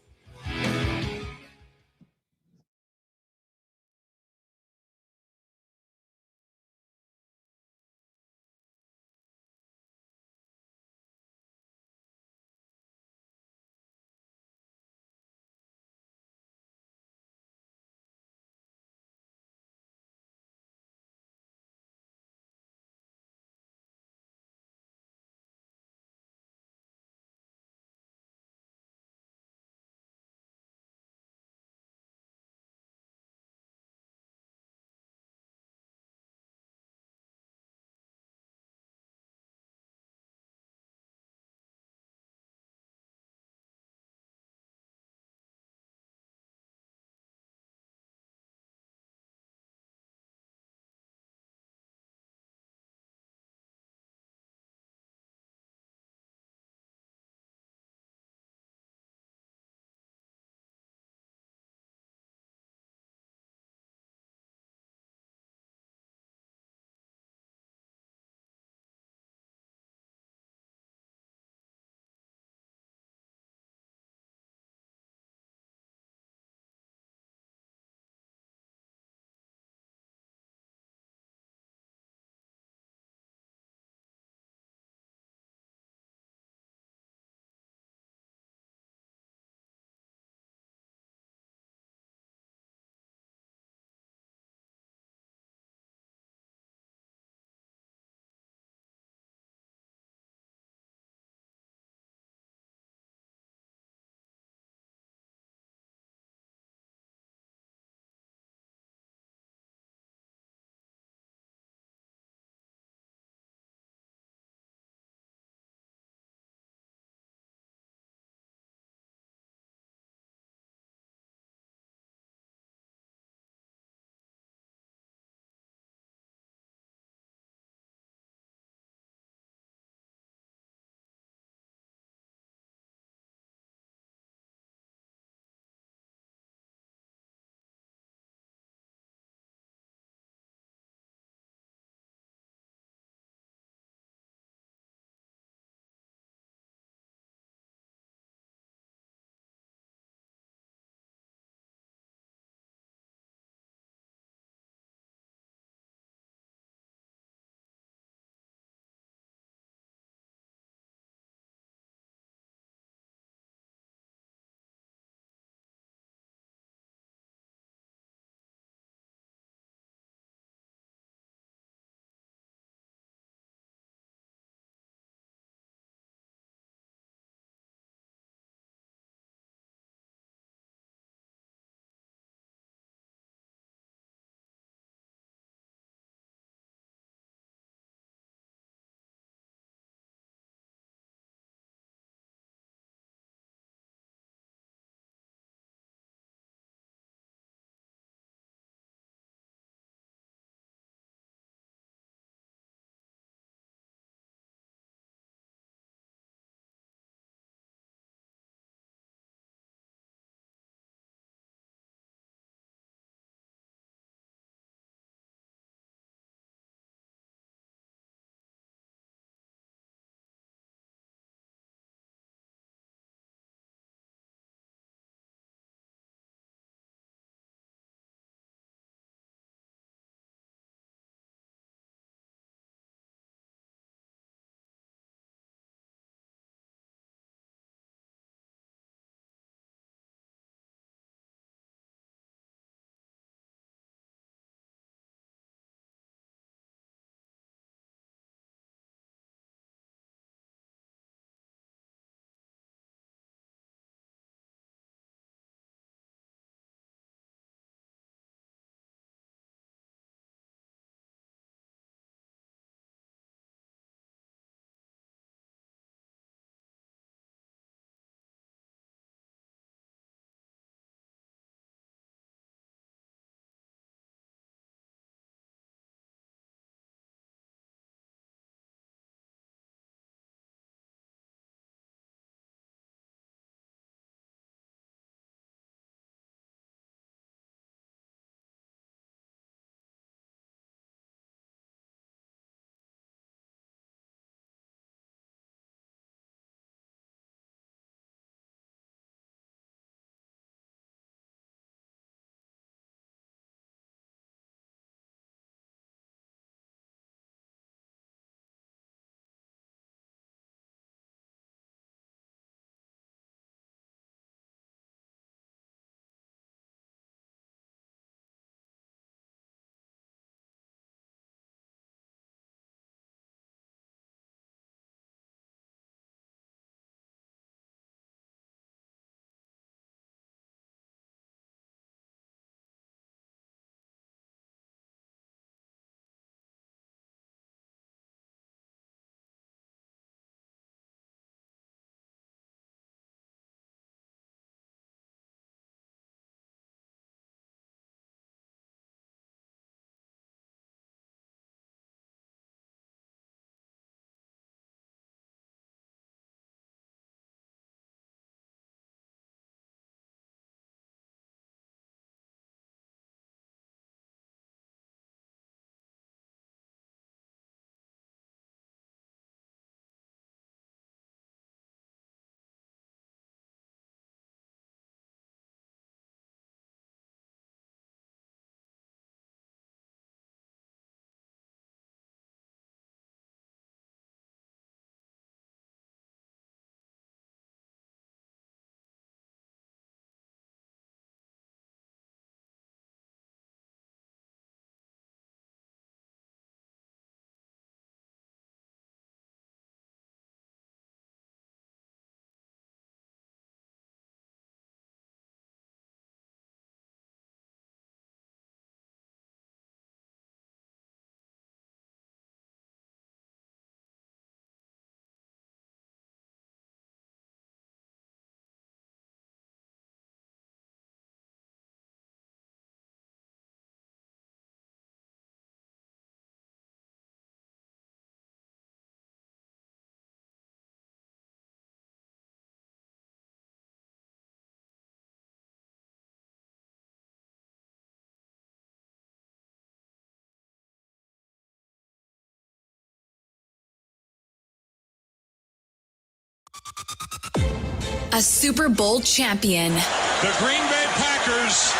A Super Bowl champion.
The Green Bay Packers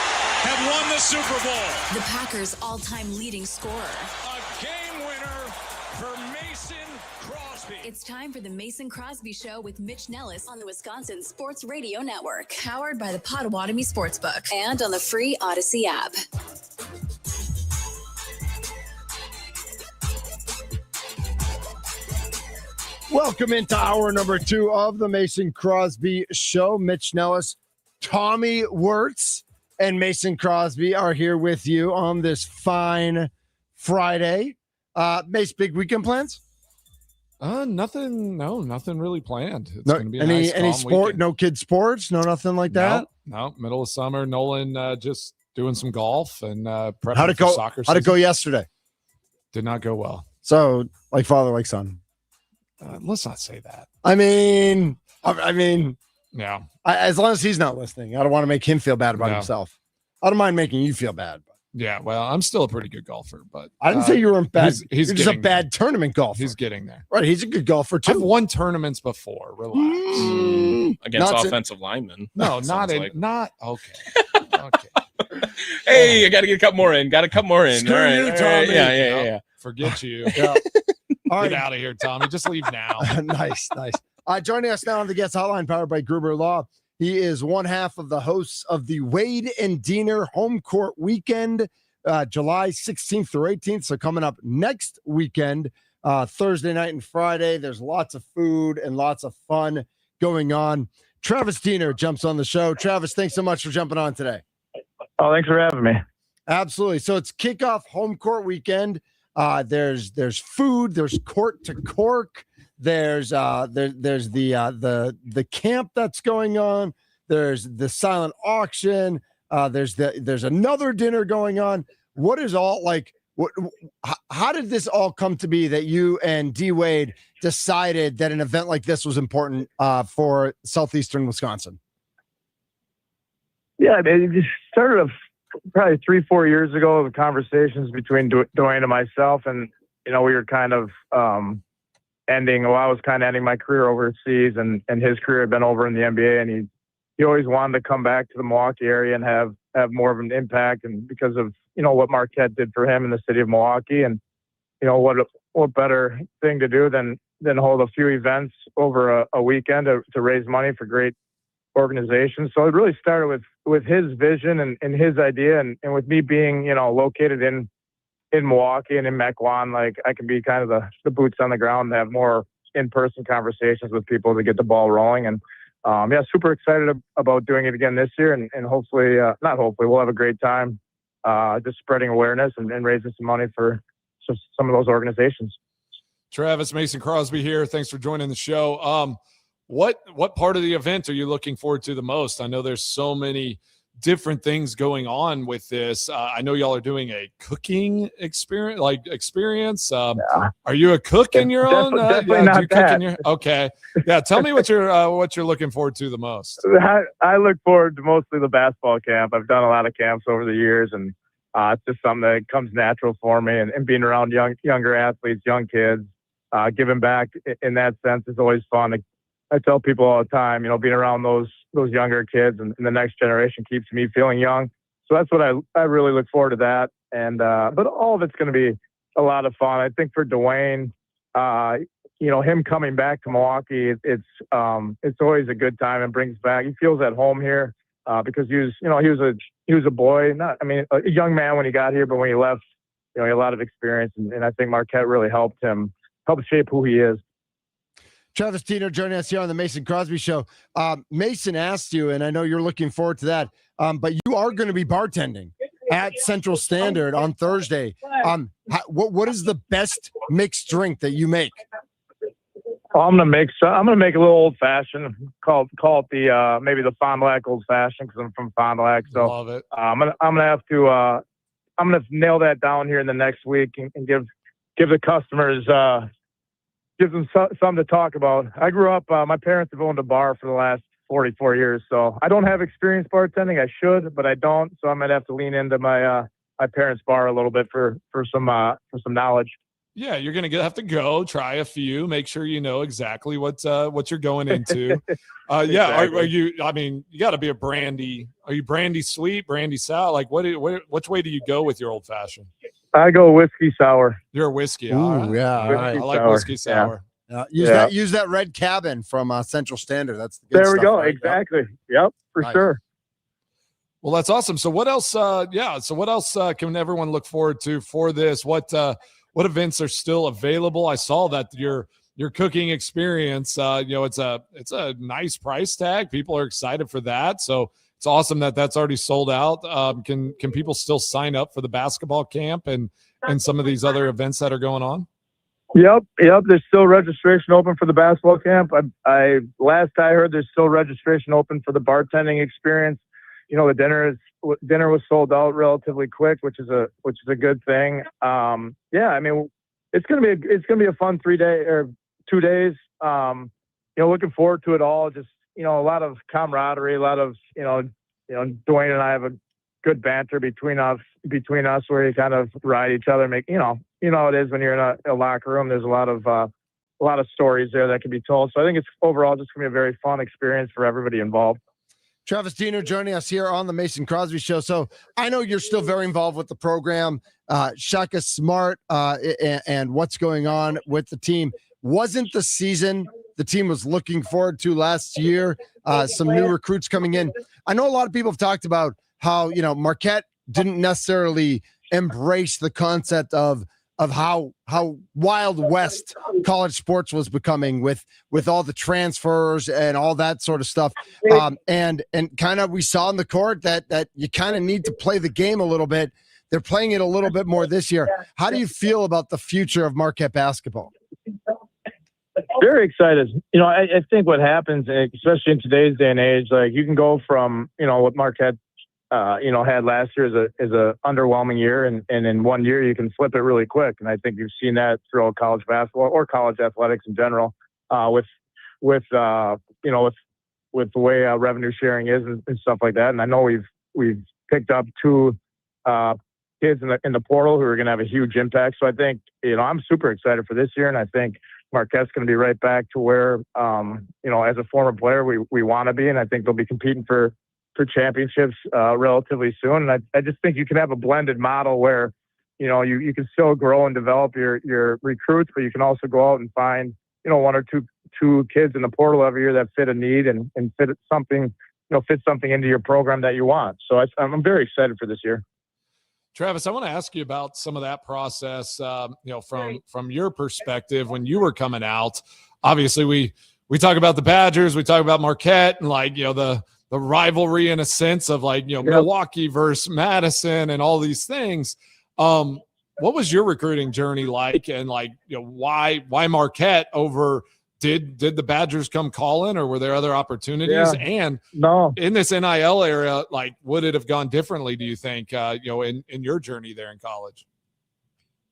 have won the Super Bowl.
The Packers' all-time leading scorer.
A game winner for Mason Crosby.
It's time for the Mason Crosby Show with Mitch Nellis on the Wisconsin Sports Radio Network. Powered by the Potawatomi Sportsbook and on the free Odyssey app.
Welcome into hour number 2 of the Mason Crosby Show. Mitch Nellis, Tommy Wirtz, and Mason Crosby are here with you on this fine Friday. Mace, big weekend plans?
Nothing really planned. It's
No,
going to be a
any
nice, calm
sport?
weekend.
No kids sports? No nothing like that?
No, middle of summer. Nolan just doing some golf and prepping
How'd it
for
go?
soccer
How'd it go
season.
yesterday?
Did not go well.
So, like father, like son.
Let's not say that.
I mean,
Yeah.
as long as he's not listening, I don't want to make him feel bad about
No.
himself. I don't mind making you feel bad. But
Yeah. Well, I'm still a pretty good golfer, but
I didn't say you were bad.
he's
You're just a
getting
bad tournament golfer.
He's getting there.
Right. He's a good golfer
I've
too.
won tournaments before. Relax.
Against
Not to-
offensive linemen.
No,
Sounds
not okay. Okay.
Hey, I got to get a couple more in. Got a couple more in.
Screw
all right,
you,
all right.
Tommy.
Yeah.
Forget you.
Yeah. All
Get
right.
out of here, Tommy. Just leave now.
Nice. Joining us now on the Guest Hotline, powered by Gruber Law. He is one half of the hosts of the Wade and Diener Home Court Weekend, July 16th through 18th. So coming up next weekend, Thursday night and Friday. There's lots of food and lots of fun going on. Travis Diener jumps on the show. Travis, thanks so much for jumping on today.
Oh, thanks for having me.
Absolutely. So it's kickoff home court weekend. There's food. There's court to cork. There's the camp that's going on. There's the silent auction. There's another dinner going on. What is all like? How did this all come to be that you and D Wade decided that an event like this was important for southeastern Wisconsin?
Yeah, it just started probably 3-4 years ago of conversations between Dwayne and myself, and we were kind of ending. Well, I was kind of ending my career overseas, and his career had been over in the NBA, and he always wanted to come back to the Milwaukee area and have more of an impact, and because of what Marquette did for him in the city of Milwaukee, and what better thing to do than hold a few events over a weekend to raise money for great organizations. So it really started with his vision and his idea, and with me being located in Milwaukee and in Mequon, like I can be kind of the boots on the ground and have more in-person conversations with people to get the ball rolling. And super excited about doing it again this year, and hopefully, not hopefully, we'll have a great time just spreading awareness and raising some money for some of those organizations.
Travis, Mason Crosby here. Thanks for joining the show. What part of the event are you looking forward to the most? I know there's so many different things going on with this. I know y'all are doing a cooking experience. Are you a cook in your own?
Definitely not that.
Okay. Yeah. Tell me what you're looking forward to the most.
I look forward to mostly the basketball camp. I've done a lot of camps over the years, and it's just something that comes natural for me. And being around younger athletes, young kids, giving back in that sense is always fun. I tell people all the time, being around those younger kids and the next generation keeps me feeling young. So that's what I really look forward to that. And but all of it's going to be a lot of fun. I think for Dwayne, him coming back to Milwaukee, it's always a good time and brings back. He feels at home here because he was a boy, a young man when he got here, but when he left, he had a lot of experience, and I think Marquette really helped shape who he is.
Travis Diener joining us here on the Mason Crosby Show. Mason asked you, and I know you're looking forward to that, but you are going to be bartending at Central Standard on Thursday. What is the best mixed drink that you make?
I'm gonna make a little old fashioned. Call it the maybe the Fond du Lac old fashioned because I'm from Fond du Lac. So
Love it.
I'm gonna have to nail that down here in the next week and give the customers. Gives them something to talk about. I grew up, my parents have owned a bar for the last 44 years, so I don't have experience bartending. I should, but I don't. So I might have to lean into my parents' bar a little bit for some knowledge.
Yeah, you're going to have to go try a few, make sure you know exactly what you're going into. Yeah,
Exactly.
are you? I mean, you got to be a brandy. Are you brandy sweet, brandy sour? Like, which way do you go with your old fashioned?
I go whiskey sour.
You're a whiskey.
Ooh,
All right.
yeah,
All right.
whiskey
I like
sour.
whiskey sour.
Use that red cabin from Central Standard. That's the good
There we
stuff,
go.
right? Yep.
Exactly. Yep, for
Nice.
sure.
Well, that's awesome. So what else? So what else can everyone look forward to for this? What events are still available? I saw that your cooking experience. It's a nice price tag. People are excited for that. So it's awesome that that's already sold out. Can people still sign up for the basketball camp and some of these other events that are going on?
Yep. There's still registration open for the basketball camp. I last I heard, there's still registration open for the bartending experience. The dinner was sold out relatively quick, which is a good thing. Yeah, I mean, it's gonna be a fun 2 days. Looking forward to it all. Just a lot of camaraderie, a lot of Dwayne and I have a good banter between us where you kind of ride each other. Make how it is when you're in a locker room. There's a lot of stories there that can be told. So I think it's overall just gonna be a very fun experience for everybody involved.
Travis Diener joining us here on the Mason Crosby Show. So I know you're still very involved with the program. Shaka Smart and what's going on with the team. Wasn't the season the team was looking forward to last year? Some new recruits coming in. I know a lot of people have talked about how, Marquette didn't necessarily embrace the concept of how Wild West college sports was becoming with all the transfers and all that sort of stuff. And kind of we saw in the court that you kind of need to play the game a little bit. They're playing it a little bit more this year. How do you feel about the future of Marquette basketball?
Very excited. I think what happens, especially in today's day and age, like you can go from, what Marquette had last year is a underwhelming year, and in 1 year you can flip it really quick. And I think you've seen that throughout college basketball or college athletics in general, with the way revenue sharing is and stuff like that. And I know we've picked up 2 kids in the portal who are going to have a huge impact. So I think I'm super excited for this year, and I think Marquette's going to be right back to where as a former player we want to be, and I think they'll be competing for championships relatively soon. And I just think you can have a blended model where, you can still grow and develop your recruits, but you can also go out and find, 1 or 2 kids in the portal every year that fit a need and fit something into your program that you want. So I'm very excited for this year.
Travis, I want to ask you about some of that process, from your perspective when you were coming out. Obviously, we talk about the Badgers, we talk about Marquette, and the rivalry in a sense of Milwaukee versus Madison and all these things. What was your recruiting journey like, and why Marquette over? Did the Badgers come calling, or were there other opportunities?
Yeah.
And
No,
in this NIL area, would it have gone differently, do you think, in your journey there in college?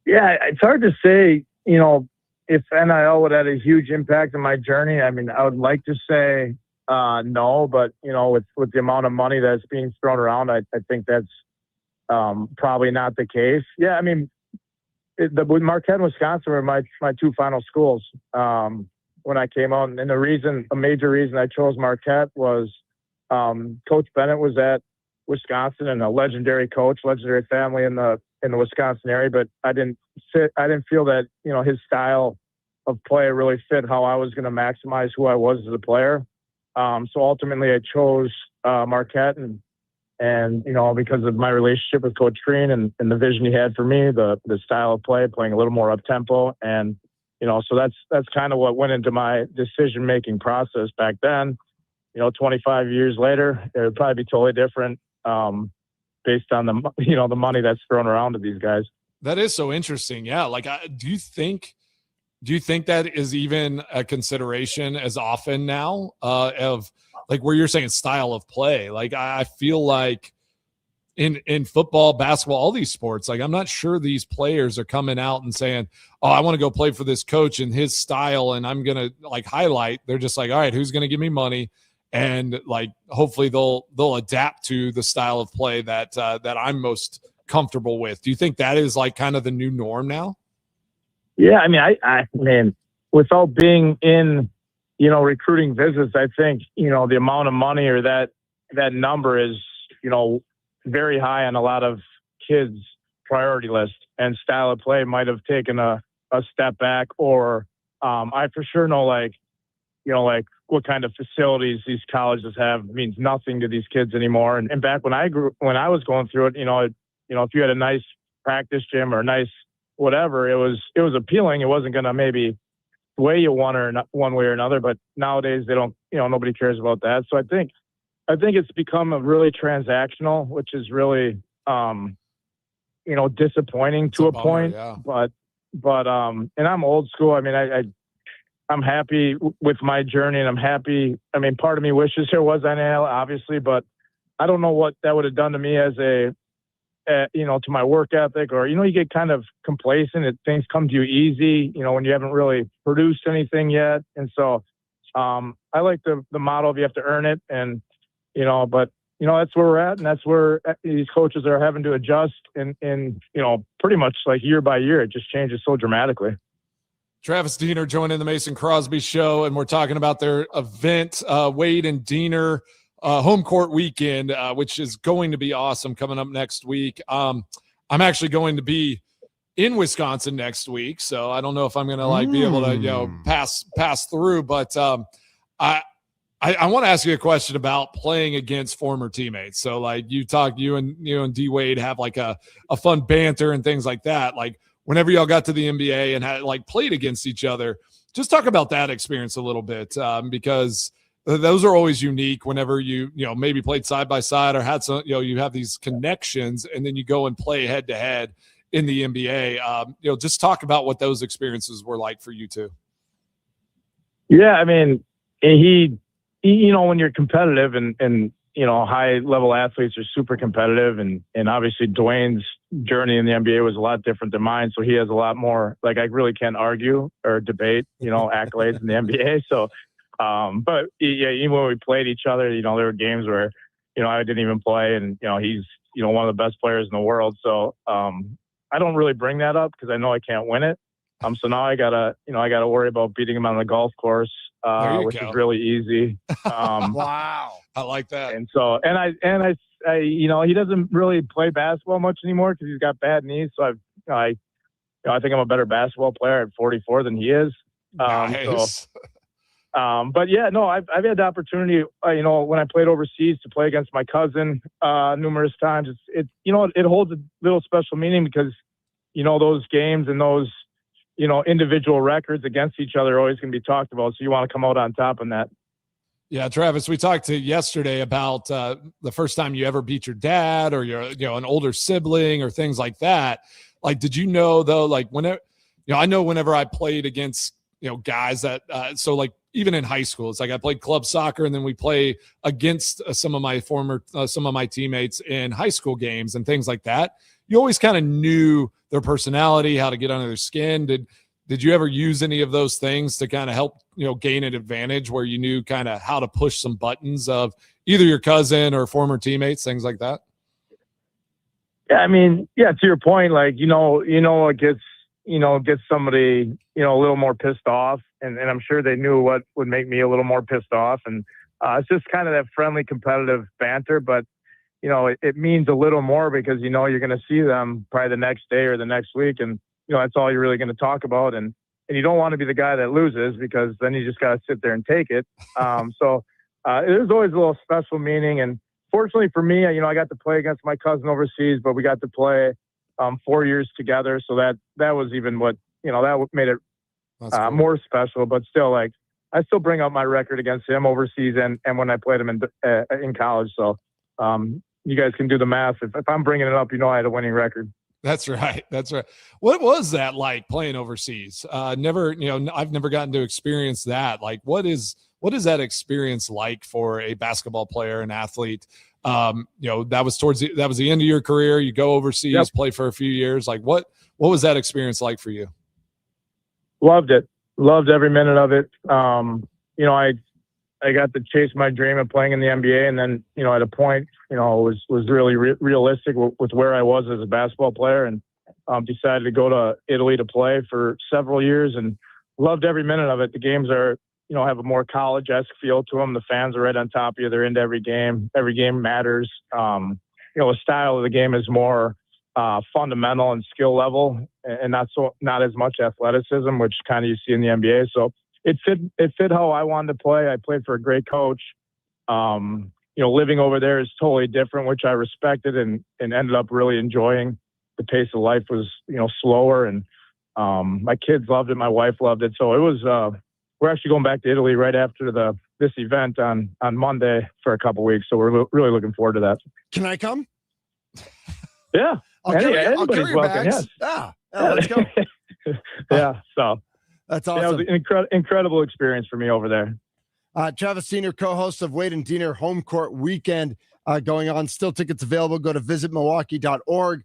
Yeah, it's hard to say, if NIL would have had a huge impact on my journey. I mean, I would like to say no, but, with the amount of money that's being thrown around, I think that's probably not the case. Yeah, I mean, with Marquette and Wisconsin were my 2 final schools when I came out. And a major reason I chose Marquette was Coach Bennett was at Wisconsin, and a legendary coach, legendary family in the Wisconsin area. But I didn't feel that, his style of play really fit how I was going to maximize who I was as a player. So ultimately I chose Marquette, and because of my relationship with Coach Green and the vision he had for me, the style of play, playing a little more up tempo, and so that's kind of what went into my decision making process back then. 25 years later, it would probably be totally different based on the money that's thrown around to these guys.
That is so interesting. Yeah, do you think that is even a consideration as often now of where you're saying style of play? I feel like in football, basketball, all these sports, I'm not sure these players are coming out and saying, oh, I want to go play for this coach and his style, and I'm going to highlight. They're just all right, who's going to give me money? And hopefully they'll adapt to the style of play that I'm most comfortable with. Do you think that is kind of the new norm now?
Yeah, I mean, I mean, without being in, recruiting visits, I think, the amount of money or that number is, very high on a lot of kids' priority list, and style of play might have taken a step back, or I for sure know, like what kind of facilities these colleges have means nothing to these kids anymore. And back when I was going through it, if you had a nice practice gym or a nice whatever, it was appealing. It wasn't going to maybe sway you one way or another, but nowadays they don't, nobody cares about that. So I think it's become a really transactional, which is really, disappointing to a point,
yeah.
but, and I'm old school. I mean, I'm happy with my journey, and I'm happy. I mean, part of me wishes there was NIL, obviously, but I don't know what that would have done to me as to my work ethic, or, you get kind of complacent and things come to you easy, when you haven't really produced anything yet. And so, I like the model of you have to earn it, and, but, that's where we're at, and that's where these coaches are having to adjust and pretty much like year by year, it just changes so dramatically.
Travis Diener joining the Mason Crosby Show, and we're talking about their event, Wade and Diener home court weekend, which is going to be awesome, coming up next week. I'm actually going to be in Wisconsin next week, so I don't know if I'm going to be able to pass through. But I want to ask you a question about playing against former teammates. So you and D Wade have like a fun banter and things like that. Like, whenever y'all got to the NBA and had played against each other, just talk about that experience a little bit, because those are always unique whenever you maybe played side by side or had some, you have these connections, and then you go and play head to head in the NBA. Just talk about what those experiences were like for you two.
Yeah. I mean, he when you're competitive and high level athletes are super competitive, and obviously Dwayne's journey in the NBA was a lot different than mine. So he has a lot more, I really can't argue or debate, accolades in the NBA. So, but yeah, even when we played each other, there were games where, I didn't even play, and, he's, one of the best players in the world. So, I don't really bring that up because I know I can't win it. So now I gotta worry about beating him on the golf course, which is really easy.
Wow.
I like that.
And so, and I, he doesn't really play basketball much anymore because he's got bad knees. So I think I'm a better basketball player at 44 than he is.
Nice.
But yeah, no, I've had the opportunity, when I played overseas, to play against my cousin numerous times. It holds a little special meaning because, those games and those, individual records against each other are always going to be talked about. So you want to come out on top on that.
Yeah, Travis, we talked yesterday about the first time you ever beat your dad or your, an older sibling or things like that. Like, did you know though, whenever, I know whenever I played against, guys that, even in high school, it's I played club soccer, and then we play against some of my teammates in high school games and things like that. You always kind of knew their personality, how to get under their skin. Did you ever use any of those things to kind of help, gain an advantage where you knew kind of how to push some buttons of either your cousin or former teammates, things like that?
Yeah. I mean, yeah, to your point, it gets somebody, a little more pissed off, and I'm sure they knew what would make me a little more pissed off. And it's just kind of that friendly, competitive banter, but it means a little more because, you're going to see them probably the next day or the next week. And, that's all you're really going to talk about. And you don't want to be the guy that loses, because then you just got to sit there and take it. So there's always a little special meaning. And fortunately for me, I got to play against my cousin overseas, but we got to play 4 years together. So that was even what, that made it
cool.
more special. But still, I still bring up my record against him overseas and when I played him in college. So you guys can do the math. If I'm bringing it up, I had a winning record.
That's right. That's right. What was that like playing overseas? I've never gotten to experience that. Like, what is that experience like for a basketball player, an athlete? That was the end of your career. You go overseas, play for a few years. Like, what was that experience like for you?
Loved it. Loved every minute of it. I got to chase my dream of playing in the NBA, and then, at a point, was really realistic with where I was as a basketball player. And decided to go to Italy to play for several years and loved every minute of it. The games are, have a more college-esque feel to them. The fans are right on top of you. They're into every game. Every game matters. The style of the game is more fundamental and skill level, and not as much athleticism, which kind of you see in the NBA. So it fit how I wanted to play. I played for a great coach. Living over there is totally different, which I respected and ended up really enjoying. The pace of life was, slower, and my kids loved it. My wife loved it. So it was, we're actually going back to Italy right after this event on Monday for a couple weeks. So we're really looking forward to that.
Can I come?
Yeah.
I'll carry
anybody's
your
welcome.
bags.
Yes.
Let's go.
Yeah. So
that's awesome.
It was an incredible experience for me over there.
Travis Diener, co-host of Wade and Diener Home Court Weekend going on. Still tickets available. Go to visitmilwaukee.org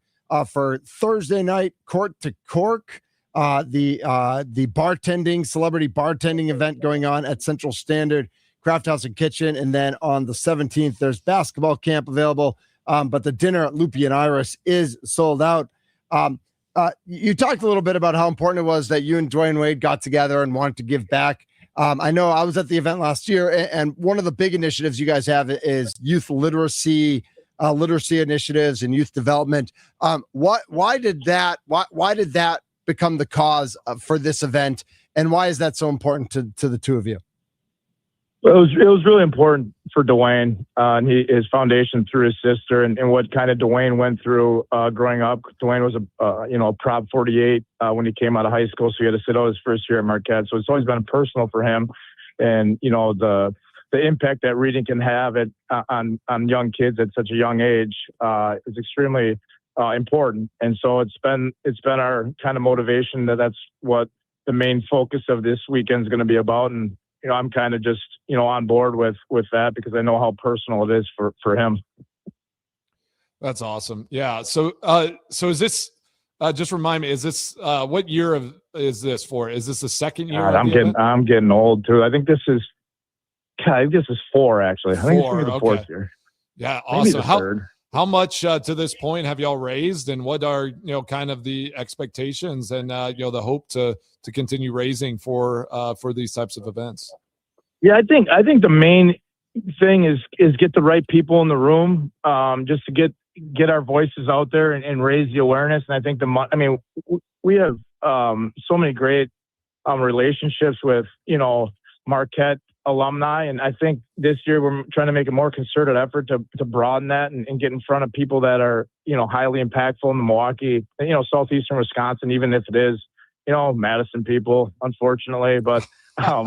for Thursday night, Court to Cork. The bartending, celebrity bartending event going on at Central Standard Craft House and Kitchen. And then on the 17th, there's basketball camp available. But the dinner at Loopy and Iris is sold out. You talked a little bit about how important it was that you and Dwayne Wade got together and wanted to give back. I know I was at the event last year, and one of the big initiatives you guys have is youth literacy initiatives and youth development. Why did that become the cause for this event, and why is that so important to the two of you?
It was really important for Dwayne and his foundation through his sister and what kind of Dwayne went through growing up. Dwayne was a Prop 48 when he came out of high school, so he had to sit out his first year at Marquette. So it's always been personal for him, and the impact that reading can have on young kids at such a young age is extremely important. And so it's been our kind of motivation that's what the main focus of this weekend is going to be about. And I'm kind of just, on board with that because I know how personal it is for him.
That's awesome. Yeah. So is this, just remind me, is this, what year is this for? Is this the second year?
God, I'm getting old too. I think this is 4 actually. I think it's going to be the 4th year.
Yeah.
Maybe
Awesome. How much to this point have y'all raised, and what are kind of the expectations and the hope to continue raising for these types of events?
Yeah, I think the main thing is get the right people in the room, just to get our voices out there and raise the awareness. And I think we have so many great relationships with Marquette alumni, and I think this year we're trying to make a more concerted effort to broaden that and get in front of people that are highly impactful in the Milwaukee, southeastern Wisconsin, even if it is Madison people, unfortunately. But I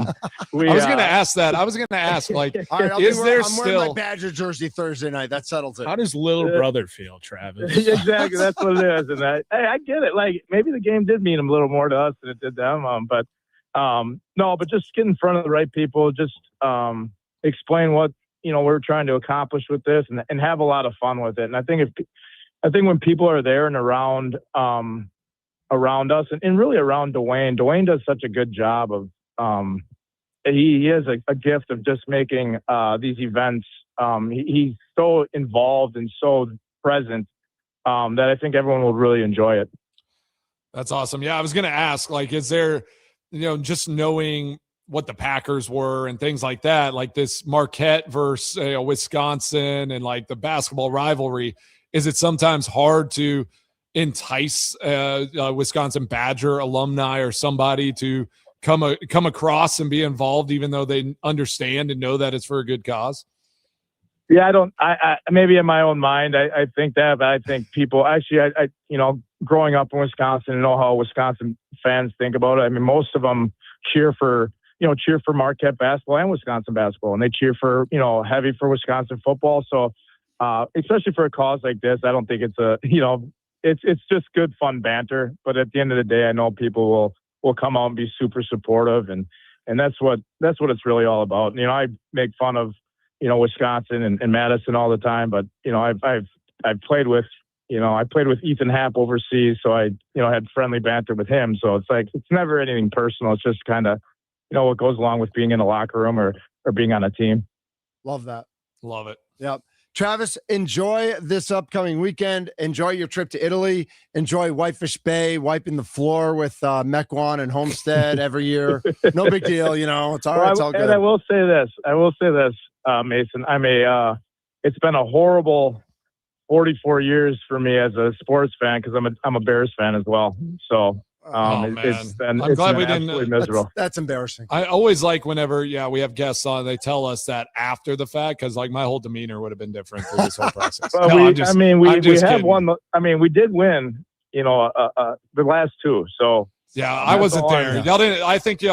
was going to ask that. I was going to ask, like,
all right,
is there
I'm
still
wearing my Badger jersey Thursday night? That settles it.
How does little brother feel, Travis?
Exactly, that's what it is. And I get it. Like, maybe the game did mean a little more to us than it did them. But just get in front of the right people. Just explain what we're trying to accomplish with this, and have a lot of fun with it. And I think when people are there and around us, and really around Dwayne does such a good job of. He has a gift of just making these events. He's so involved and so present that I think everyone will really enjoy it.
That's awesome. Yeah, I was going to ask, like, is there, just knowing what the Packers were and things like that, like this Marquette versus Wisconsin and like the basketball rivalry, is it sometimes hard to entice Wisconsin Badger alumni or somebody to come across and be involved, even though they understand and know that it's for a good cause?
Yeah, I maybe in my own mind, I think that, but I think people actually, I growing up in Wisconsin and know how Wisconsin fans think about it. I mean, most of them cheer for Marquette basketball and Wisconsin basketball, and they cheer for, heavy for Wisconsin football. So, especially for a cause like this, I don't think it's it's just good, fun banter. But at the end of the day, I know people will come out and be super supportive, and that's what it's really all about. I make fun of Wisconsin and Madison all the time, but I've played with Ethan Happ overseas, so I had friendly banter with him. So it's like it's never anything personal. It's just kind of what goes along with being in a locker room or being on a team.
Love that.
Love it.
Yep. Travis, enjoy this upcoming weekend. Enjoy your trip to Italy. Enjoy Whitefish Bay, wiping the floor with Mequon and Homestead every year. No big deal, you know. It's all right. It's all good.
And I will say this, Mason. It's been a horrible 44 years for me as a sports fan because I'm a Bears fan as well. So it's been absolutely miserable.
That's embarrassing.
I always like whenever we have guests on, they tell us that after the fact, because like my whole demeanor would have been different through this whole process.
Well, we did win, the last two. So
yeah, I wasn't there. Y'all didn't. I think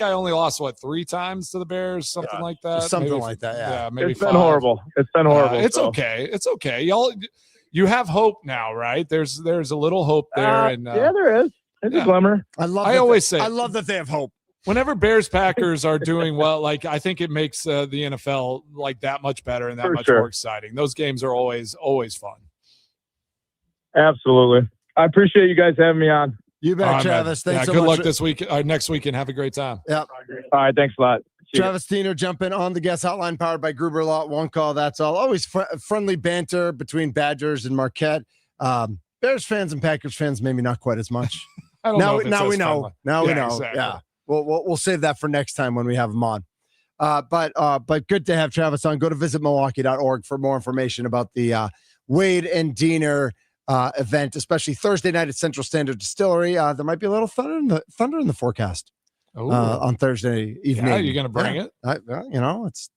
I only lost 3 times to the Bears, something like that.
Something
maybe,
like that. Yeah,
maybe
it's
5.
been horrible. It's been horrible.
It's okay. It's okay. Y'all, you have hope now, right? There's a little hope there, and
there is. It's a glimmer.
I love that they have hope.
Whenever Bears Packers are doing well, like I think it makes the NFL like that much better and that much more exciting. Those games are always fun.
Absolutely. I appreciate you guys having me on.
You bet, Travis. Thanks so much.
Good luck this week, next week, and have a great time.
Yep.
All right. Thanks a lot.
Travis Diener jumping on the guest hotline powered by Gruber Law. One call, that's all. Always friendly banter between Badgers and Marquette. Bears fans and Packers fans, maybe not quite as much. Now we know.
Exactly.
Yeah. We'll save that for next time when we have him on. But good to have Travis on. Go to visitmilwaukee.org for more information about the Wade and Diener event, especially Thursday night at Central Standard Distillery. There might be a little thunder in the forecast on Thursday evening.
Yeah, you're gonna bring it?
It's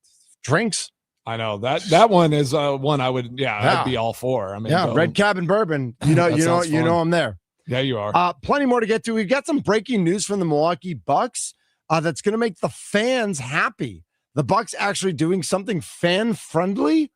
drinks.
I know that one is one I would. I'd be all for. I mean,
Red Cabin Bourbon. You know I'm there.
Yeah, you are.
Plenty more to get to. We've got some breaking news from the Milwaukee Bucks that's going to make the fans happy. The Bucks actually doing something fan friendly.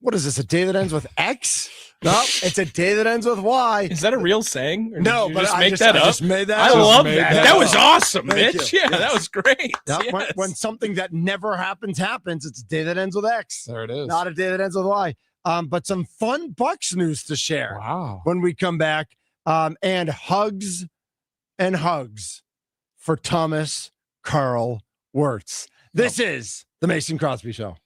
What is this? A day that ends with X? No, it's a day that ends with Y.
Is that a real saying? Or
no, but I just made that.
I love that. That was awesome,
Thank
Mitch.
you.
Yeah, that was great.
Yep.
Yes.
When something that never happens, it's a day that ends with X.
There it is.
Not a day that ends with Y. But some fun Bucks news to share.
Wow.
When we come back. And hugs for Thomas Carl Wirtz. This is the Mason Crosby Show.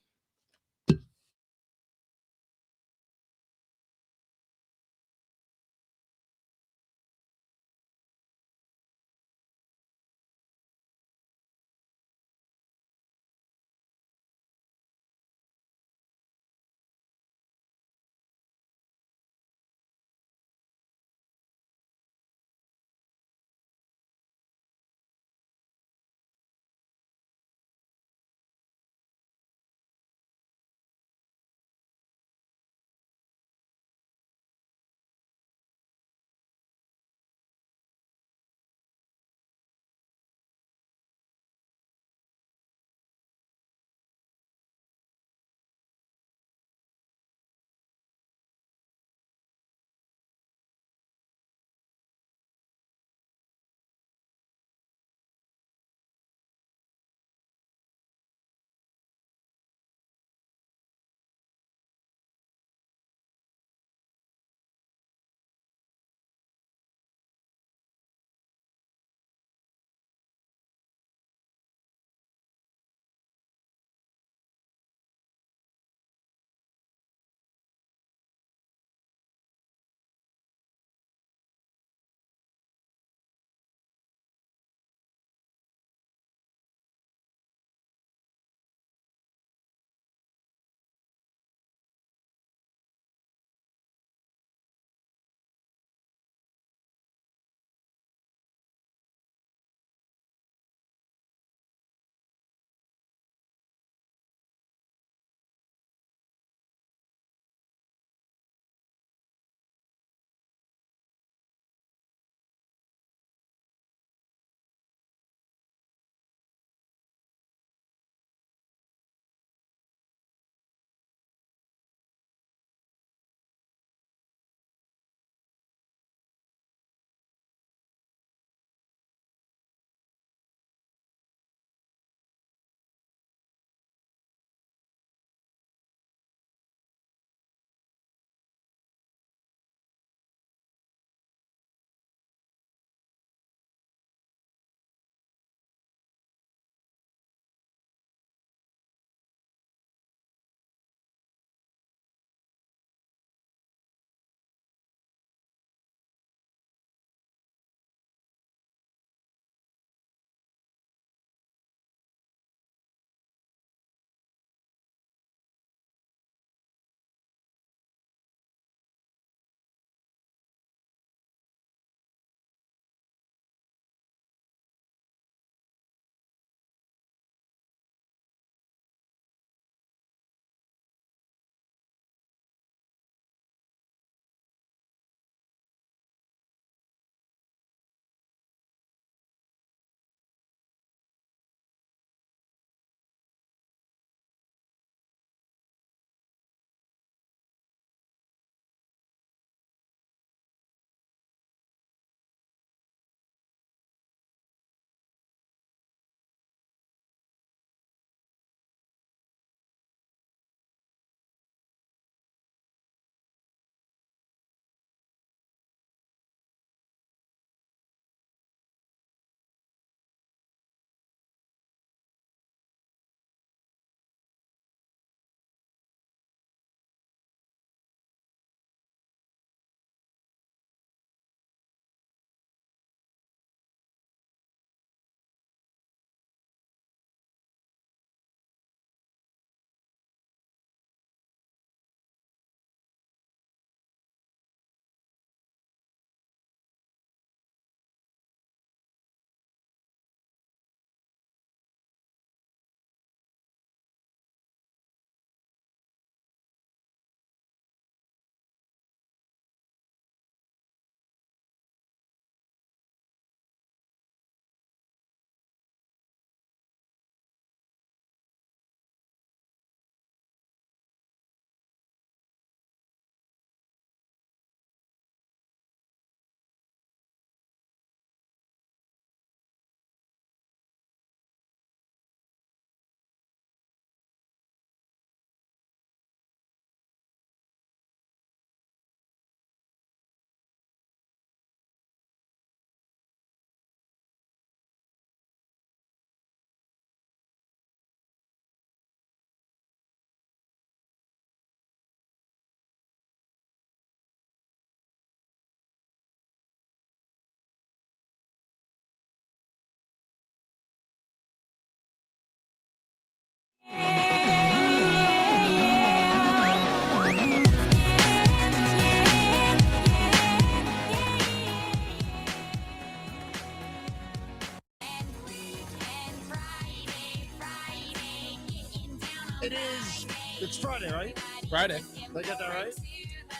It's Friday, right?
Friday.
Did I get that right?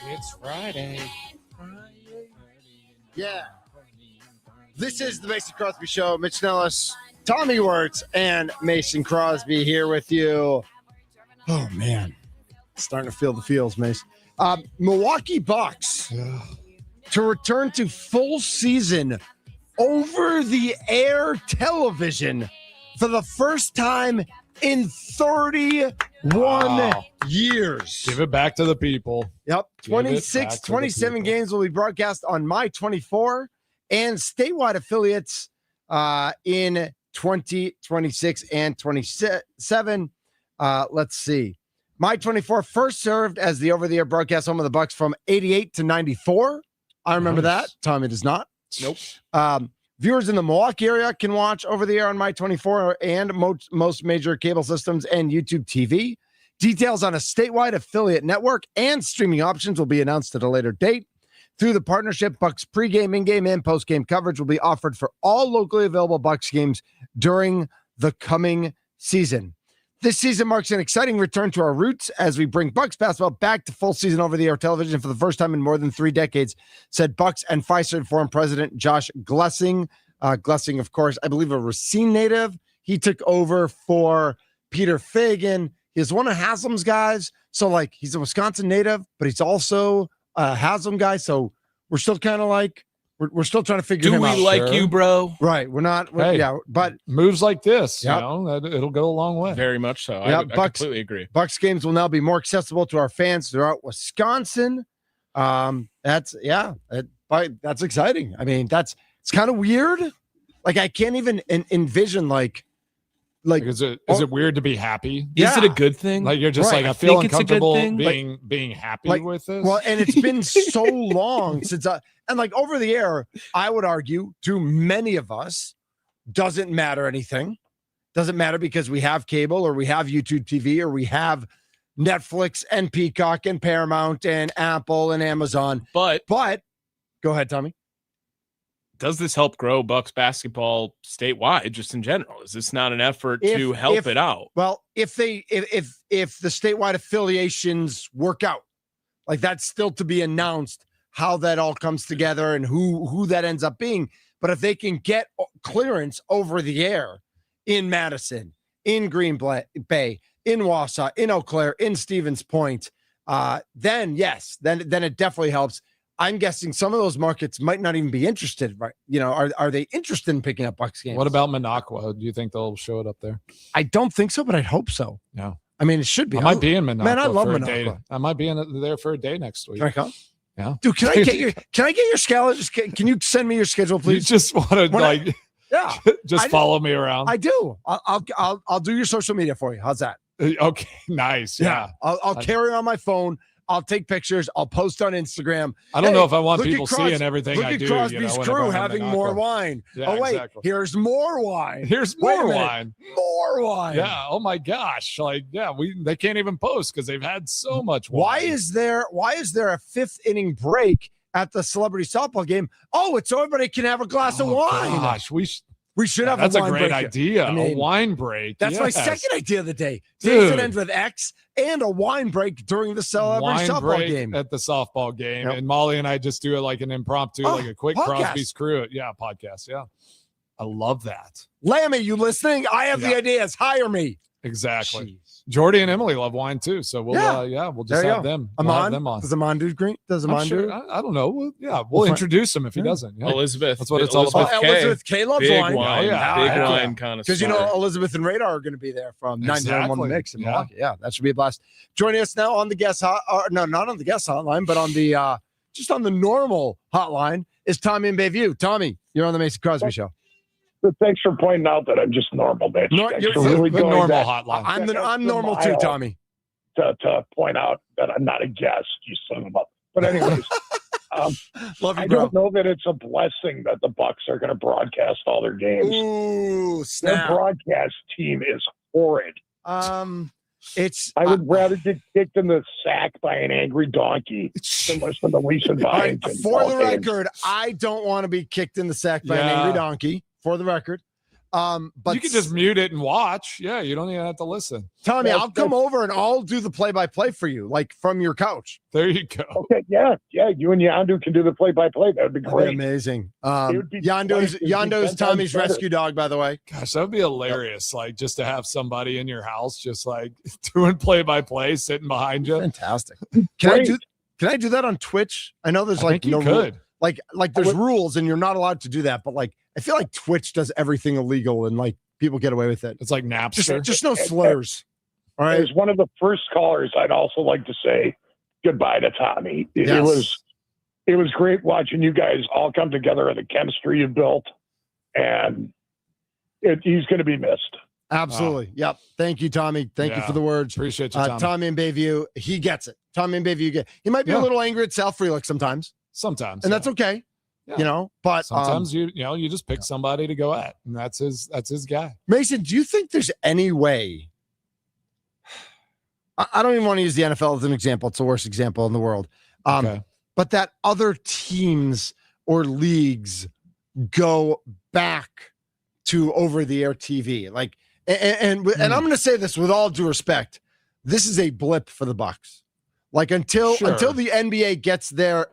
It's Friday.
Yeah. This is the Mason Crosby Show. Mitch Nellis, Tommy Wirtz, and Mason Crosby here with you. Oh, man. Starting to feel the feels, Mason. Milwaukee Bucks to return to full season over-the-air television for the first time in 31 years.
Give it back to the people.
Yep. 26, 27 games will be broadcast on My 24 and statewide affiliates in 2026 and 27. Let's see. My 24 first served as the over-the-air broadcast home of the Bucks from 88 to 94. I remember that. Tommy does not.
Nope.
Viewers in the Milwaukee area can watch over the air on My 24 and most major cable systems and YouTube TV. Details on a statewide affiliate network and streaming options will be announced at a later date. Through the partnership, Bucks pregame, in-game, and postgame coverage will be offered for all locally available Bucks games during the coming season. This season marks an exciting return to our roots as we bring Bucks basketball back to full season over-the-air television for the first time in more than 3 decades, said Bucks and Fiserv Forum President Josh Glessing. Glessing, of course, I believe a Racine native. He took over for Peter Fagan. He's one of Haslam's guys. So, like, he's a Wisconsin native, but he's also a Haslam guy. So we're still kind of like, we're still trying to figure him out.
Do we like you, bro?
Right. We're not.
Hey,
yeah. But
moves like this,
Yep.
you know, it'll go a long way.
Very much so.
Yeah,
I completely agree.
Bucks games will now be more accessible to our fans throughout Wisconsin. That's exciting. I mean, it's kind of weird. Like, I can't even envision like
is it weird to be happy?
Is it a good thing?
Like, you're just
Right.
like, I feel
think it's a good
uncomfortable
thing.
being happy
like,
with this.
Well, and it's been so long since and like over the air, I would argue to many of us doesn't matter anything. Doesn't matter because we have cable or we have YouTube TV or we have Netflix and Peacock and Paramount and Apple and Amazon.
But
Go ahead, Tommy.
does this help grow Bucks basketball statewide, just in general? Is this not an effort to help it out?
Well, if the statewide affiliations work out, like, that's still to be announced how that all comes together and who that ends up being. But if they can get clearance over the air in Madison, in Green Bay, in Wausau, in Eau Claire, in Stevens Point, then yes, then it definitely helps. I'm guessing some of those markets might not even be interested, right? You know, are they interested in picking up Bucks games?
What about Minocqua? Do you think they'll show it up there?
I don't think so, but I'd hope so.
No.
I mean, it should be.
I might be in Minocqua.
Man, I love
for a
Minocqua.
day. I might be there for a day next week.
Can I come?
Yeah.
Dude, can I get your schedule? Can you send me your schedule,
You
please?
just want to
Yeah,
just follow me around.
I do. I'll do your social media for you. How's that?
Okay, nice. Yeah.
I'll carry it on my phone. I'll take pictures. I'll post on Instagram.
I don't know if I want
look at
people seeing everything I do.
Look at Crosby's
whenever
crew
I'm in
having
Minocqua.
more wine.
Yeah,
oh, wait,
exactly.
here's more wine.
Here's
Wait a
more
minute.
wine.
More wine.
Yeah. Oh my gosh. Like, yeah, they can't even post because they've had so much wine.
Why is there a 5th inning break at the celebrity softball game? Oh, it's so everybody can have a glass of wine.
Gosh,
We should have
that's
a
a
wine
great
break.
idea.
I mean,
a wine break.
That's my
yes.
second idea of the day. Days
Dude.
that end with X and a wine break during the celebrity
Wine
softball
break
game.
at the softball game.
Yep.
And Molly and I just do it like an impromptu,
Oh,
like a quick
podcast.
Crosby's crew. Yeah, podcast. Yeah. I love that.
Lammy, you listening? I have the
Yeah.
ideas. Hire me.
Exactly.
Jeez.
Jordy and Emily love wine too. So we'll we'll
There
just
you
have
go.
them. We'll have
Amon?
them on.
Does Amon do green? Does
I'm
Amon
sure,
do?
I don't know. We'll
We'll
introduce him if he
yeah.
doesn't. Yeah.
Elizabeth.
That's what it's all about.
K.
Elizabeth K loves
Big
wine.
wine.
Oh, yeah.
Big
Yeah.
wine kind of
Because you know Elizabeth and Radar are going to be there from 9 to 1
Exactly.
Mix in
Yeah.
Milwaukee. Yeah, that should be a blast. Joining us now on the guest not on the guest hotline, but on the just on the normal hotline is Tommy in Bayview. Tommy, you're on the Mason Crosby Show.
But thanks for pointing out that I'm just normal, bitch. Thanks for really
the
going
normal
back
hotline.
I'm normal too, Tommy.
to point out that I'm not a guest, you son of a. But anyways,
Love you,
I
bro.
don't know that it's a blessing that the Bucks are going to broadcast all their games.
Ooh,
Their
snap.
broadcast team is horrid.
It's
I would rather get kicked in the sack by an angry donkey than listen to Lisa
all right,
Byington.
for the record, I don't want to be kicked in the sack by an
Yeah.
angry donkey. For the record, But
you can just mute it and watch. Yeah, you don't even have to listen.
Tommy, I'll come over and I'll do the play-by-play for you, like from your couch.
There you go.
Okay, yeah. You and Yandu can do the play-by-play. That would be
That'd
great.
be amazing.
would be
Yando's Tommy's
better.
rescue dog, by the way.
Gosh, that would be hilarious. Like just to have somebody in your house, just like doing play-by-play, sitting behind you.
Fantastic. Can I do that on Twitch? I know there's
I think you
no
could.
like there's rules and you're not allowed to do that, but like I feel like Twitch does everything illegal and like people get away with it.
It's like Napster.
Just no slurs. All right.
As one of the first callers, I'd also like to say goodbye to Tommy. It was great watching you guys all come together and the chemistry you built, and he's going to be missed.
Absolutely. Yep. Thank you, Tommy. Thank you for the words.
Appreciate you, Tommy.
Tommy in Bayview. He gets it. Tommy in Bayview. He might be a little angry at Sal Frelick sometimes.
Sometimes.
And that's okay.
Yeah.
But
sometimes you just pick somebody to go at, and that's his guy.
Mason, do you think there's any way? I don't even want to use the NFL as an example. It's the worst example in the world. But that other teams or leagues go back to over-the-air TV. Like, and I'm going to say this with all due respect. This is a blip for the Bucs. Like until the NBA gets their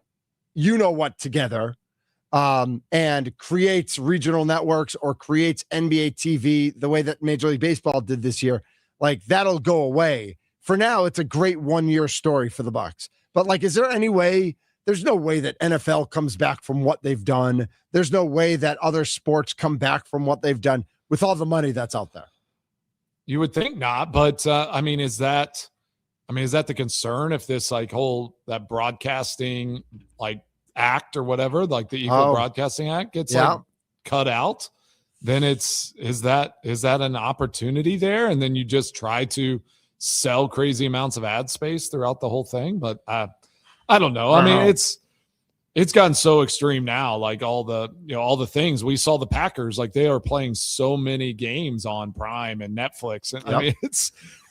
you-know-what together, and creates regional networks or creates NBA TV the way that Major League Baseball did this year, like that'll go away. For now, it's a great one-year story for the Bucs. But like, is there any way? There's no way that NFL comes back from what they've done. There's no way that other sports come back from what they've done with all the money that's out there.
You would think not, but is that the concern if this like whole that broadcasting like act or whatever, like the Equal Broadcasting Act gets like cut out, then is that an opportunity there? And then you just try to sell crazy amounts of ad space throughout the whole thing. But I don't know. I mean, it's gotten so extreme now, like all the things we saw the Packers, like they are playing so many games on Prime and Netflix. And I mean,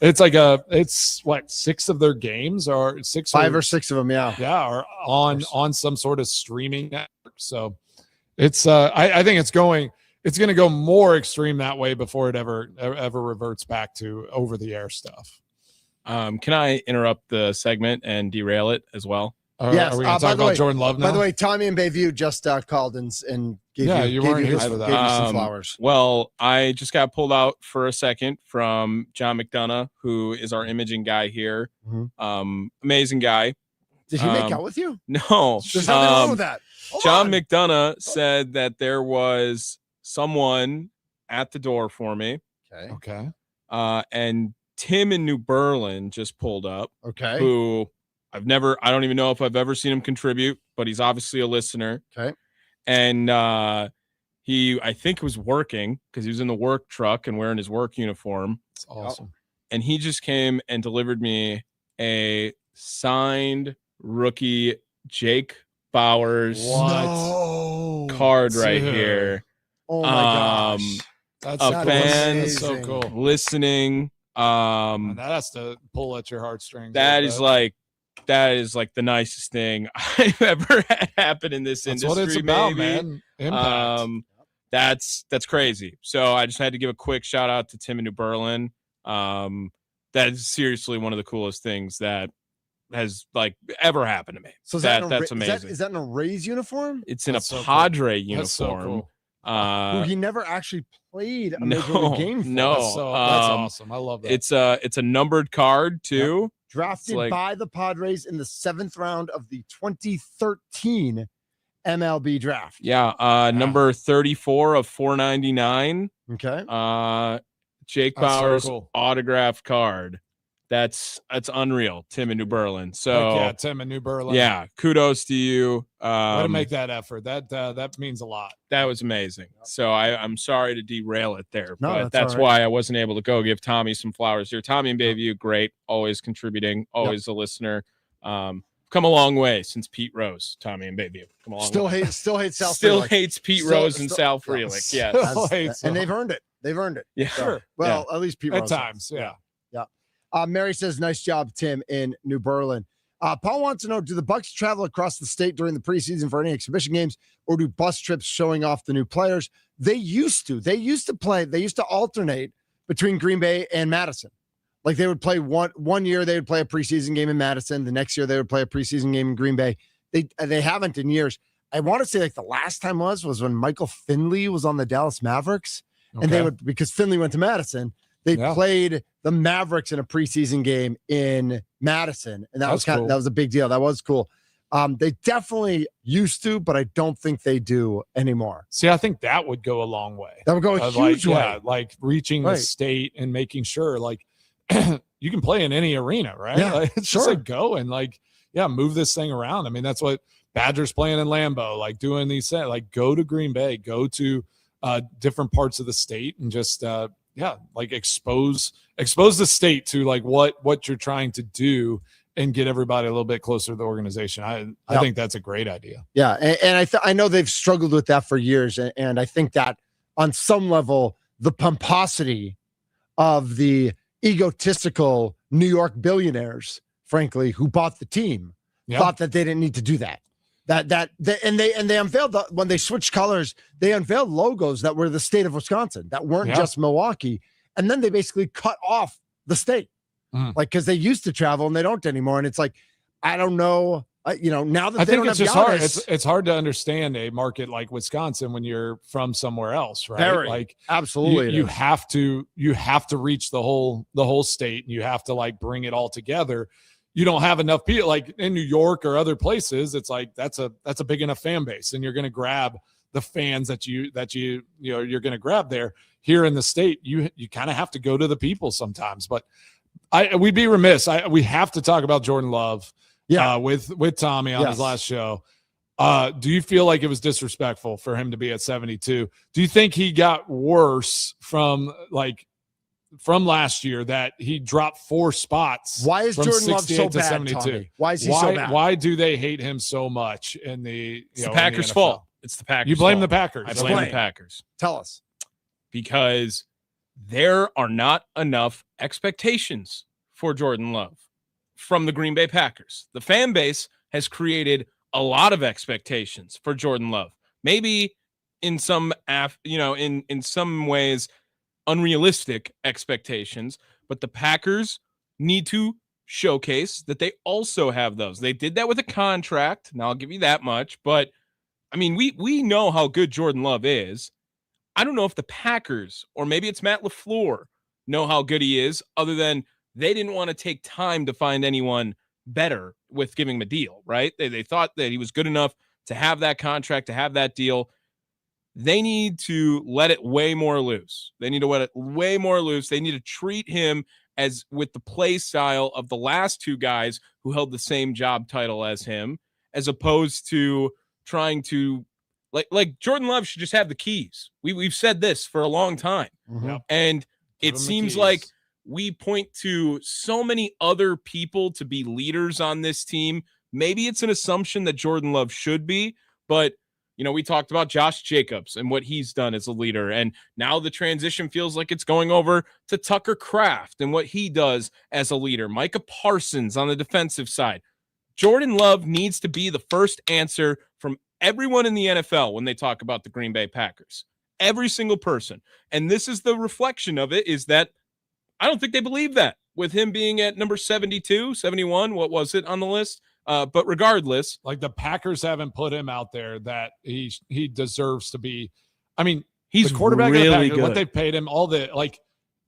it's what, 6 of their games are
5 or 6 of them.
are on some sort of streaming network. So it's, I think it's going to go more extreme that way before it ever reverts back to over the air stuff.
Can I interrupt the segment and derail it as well?
Yes.
Are we going to talk about Jordan Love now?
By the way, Tommy in Bayview just called and gave you some flowers.
Well, I just got pulled out for a second from John McDonough, who is our imaging guy here.
Mm-hmm.
Amazing guy.
Did he make out with you?
No.
There's nothing wrong with that.
John McDonough said that there was someone at the door for me.
Okay.
And Tim in New Berlin just pulled up.
Okay.
Who I don't even know if I've ever seen him contribute, but he's obviously a listener.
Okay.
And I think was working because he was in the work truck and wearing his work uniform.
That's awesome.
And he just came and delivered me a signed rookie Jake Bowers card right here.
Oh my gosh.
That's
a fan.
That's so cool.
Listening.
That has to pull at your heartstrings.
That is like the nicest thing I've ever had happen in this industry.
That's what it's about, man. Impact.
That's crazy. So I just had to give a quick shout out to Tim in New Berlin. That is seriously one of the coolest things that has like ever happened to me.
So
that's amazing.
Is that in a Rays uniform?
It's in a Padre uniform.
That's so cool.
He never actually played a major league game for.
No,
that's awesome. I love that.
It's a numbered card too.
Yep. Drafted by the Padres in the 7th round of the 2013 MLB draft.
Yeah, number 34 of 499.
Okay.
Jake Bowers autographed card. That's unreal. Tim in New Berlin. So
Tim in New Berlin.
Yeah, kudos to you.
Way to make that effort. That means a lot.
That was amazing. So I'm sorry to derail it there, but that's
right.
why I wasn't able to go give Tommy some flowers here. Tommy in Bayview, great, always contributing, always a listener. Come a long way since Pete Rose. Tommy in Bayview, come along.
Still hates Sal.
Still hates Pete Rose and Sal Frelick. Yes,
and they've earned it.
Yeah,
sure.
Well, at least Pete Rose
at times. Yeah.
Mary says, nice job, Tim in New Berlin. Paul wants to know, do the Bucs travel across the state during the preseason for any exhibition games, or do bus trips showing off the new players? they used to alternate between Green Bay and Madison. Like they would play one year, they would play a preseason game in Madison. The next year they would play a preseason game in Green Bay. They haven't in years. I want to say like the last time was when Michael Finley was on the Dallas Mavericks, and they would, because Finley went to Madison, they played the Mavericks in a preseason game in Madison, and that was cool. That was a big deal. That was cool. They definitely used to, but I don't think they do anymore.
See, I think that would go a long way.
That would go a huge way.
Yeah, like reaching the state and making sure, like, you can play in any arena, right?
Yeah,
like, it's just like go and like, move this thing around. I mean, that's what Badgers playing in Lambeau, like doing these, like go to Green Bay, go to different parts of the state, and just like expose the state to like what you're trying to do, and get everybody a little bit closer to the organization. I think that's a great idea.
Yeah, and I know they've struggled with that for years, and I think that on some level, the pomposity of the egotistical New York billionaires, frankly, who bought the team, thought that they didn't need to do that. They unveiled when they switched colors, they unveiled logos that were the state of Wisconsin, that weren't just Milwaukee, and then they basically cut off the state, like because they used to travel and they don't anymore. And it's like, I don't know. Now that
I
they
think
don't
it's
have
just
Giannis,
hard. It's hard to understand a market like Wisconsin when you're from somewhere else, right? Like
absolutely,
you have to reach the whole state, and you have to like bring it all together. You don't have enough people like in New York or other places. It's like that's a big enough fan base, and you're going to grab the fans that you're going to grab there. Here in the state, you kind of have to go to the people sometimes. But we'd be remiss. We have to talk about Jordan Love. With Tommy on his last show. Do you feel like it was disrespectful for him to be at 72? Do you think he got worse from last year, that he dropped 4 spots?
Why is Jordan Love so bad,
72?
Tommy? Why is he so bad?
Why do they hate him so much in the
Packers' fault? It's the Packers'
You blame
fault.
the Packers.
I blame the Packers.
Tell us.
Because there are not enough expectations for Jordan Love from the Green Bay Packers. The fan base has created a lot of expectations for Jordan Love. Maybe in some in some ways unrealistic expectations, but the Packers need to showcase that they also have those. They did that with a contract. Now I'll give you that much, but I mean, we know how good Jordan Love is. I don't know if the Packers, or maybe it's Matt LaFleur, know how good he is, other than they didn't want to take time to find anyone better with giving him a deal, right? They thought that he was good enough to have that contract, to have that deal. They need to let it way more loose. They need to let it way more loose. They need to treat him as with the play style of the last 2 guys who held the same job title as him, as opposed to trying to like Jordan Love should just have the keys. We've said this for a long time.
Mm-hmm.
And it seems like we point to so many other people to be leaders on this team. Maybe it's an assumption that Jordan Love should be, but we talked about Josh Jacobs and what he's done as a leader. And now the transition feels like it's going over to Tucker Kraft and what he does as a leader. Micah Parsons on the defensive side. Jordan Love needs to be the first answer from everyone in the NFL when they talk about the Green Bay Packers. Every single person. And this is the reflection of it, is that I don't think they believe that with him being at number 72, 71. What was it on the list? But regardless,
like the Packers haven't put him out there that he deserves to be. I mean,
he's
the quarterback
really
of the Packers,
good.
what they paid him, all the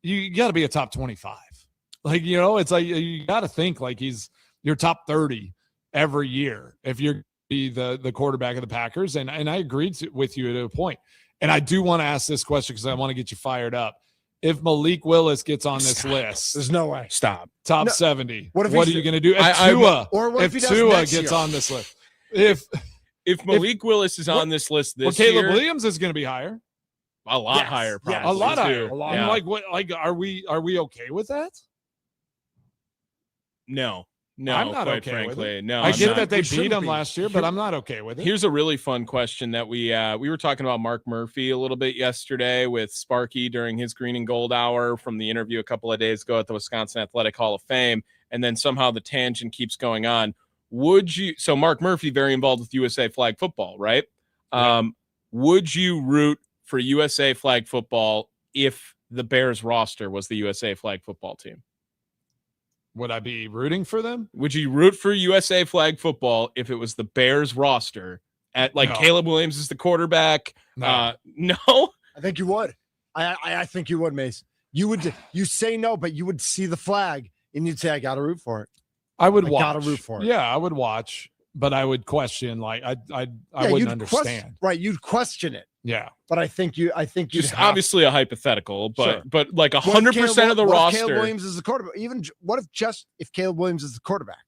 you got to be a top 25. It's like you got to think like he's your top 30 every year if you're be the quarterback of the Packers. And I agreed with you at a point. And I do want to ask this question because I want to get you fired up. If Malik Willis gets on this list,
there's no way.
Stop.
Top 70.
What are
you going to do? If Tua gets on this list, if
Malik Willis is on this list this
Caleb
year,
Williams is going to be higher.
A lot higher, probably.
A lot higher.
Too.
I'm like, what? Like, are we okay with that?
No,
I'm not
quite
okay
frankly.
with it.
No,
I
I'm
get
not.
that they beat him last year, but I'm not okay with it.
Here's a really fun question that we were talking about Mark Murphy a little bit yesterday with Sparky during his Green and Gold Hour from the interview a couple of days ago at the Wisconsin Athletic Hall of Fame, and then somehow the tangent keeps going on. So Mark Murphy, very involved with USA flag football, right?
Yeah.
Would you root for USA flag football if the Bears roster was the USA flag football team?
Would I be rooting for them?
Would you root for USA flag football if it was the Bears roster at like
No.
Caleb Williams is the quarterback?
No.
No.
I think you would. I think you would, Mace. You would. You say no, but you would see the flag and you'd say, "I got to root for it."
I would
I
watch.
gotta root for it.
Yeah, I would watch, but I would question. Like I wouldn't
you'd
understand.
Right, you'd question it.
Yeah,
But I think you.
Just obviously a hypothetical, but
Sure.
like 100% of the roster.
Caleb Williams is the quarterback. Even what if Caleb Williams is the quarterback?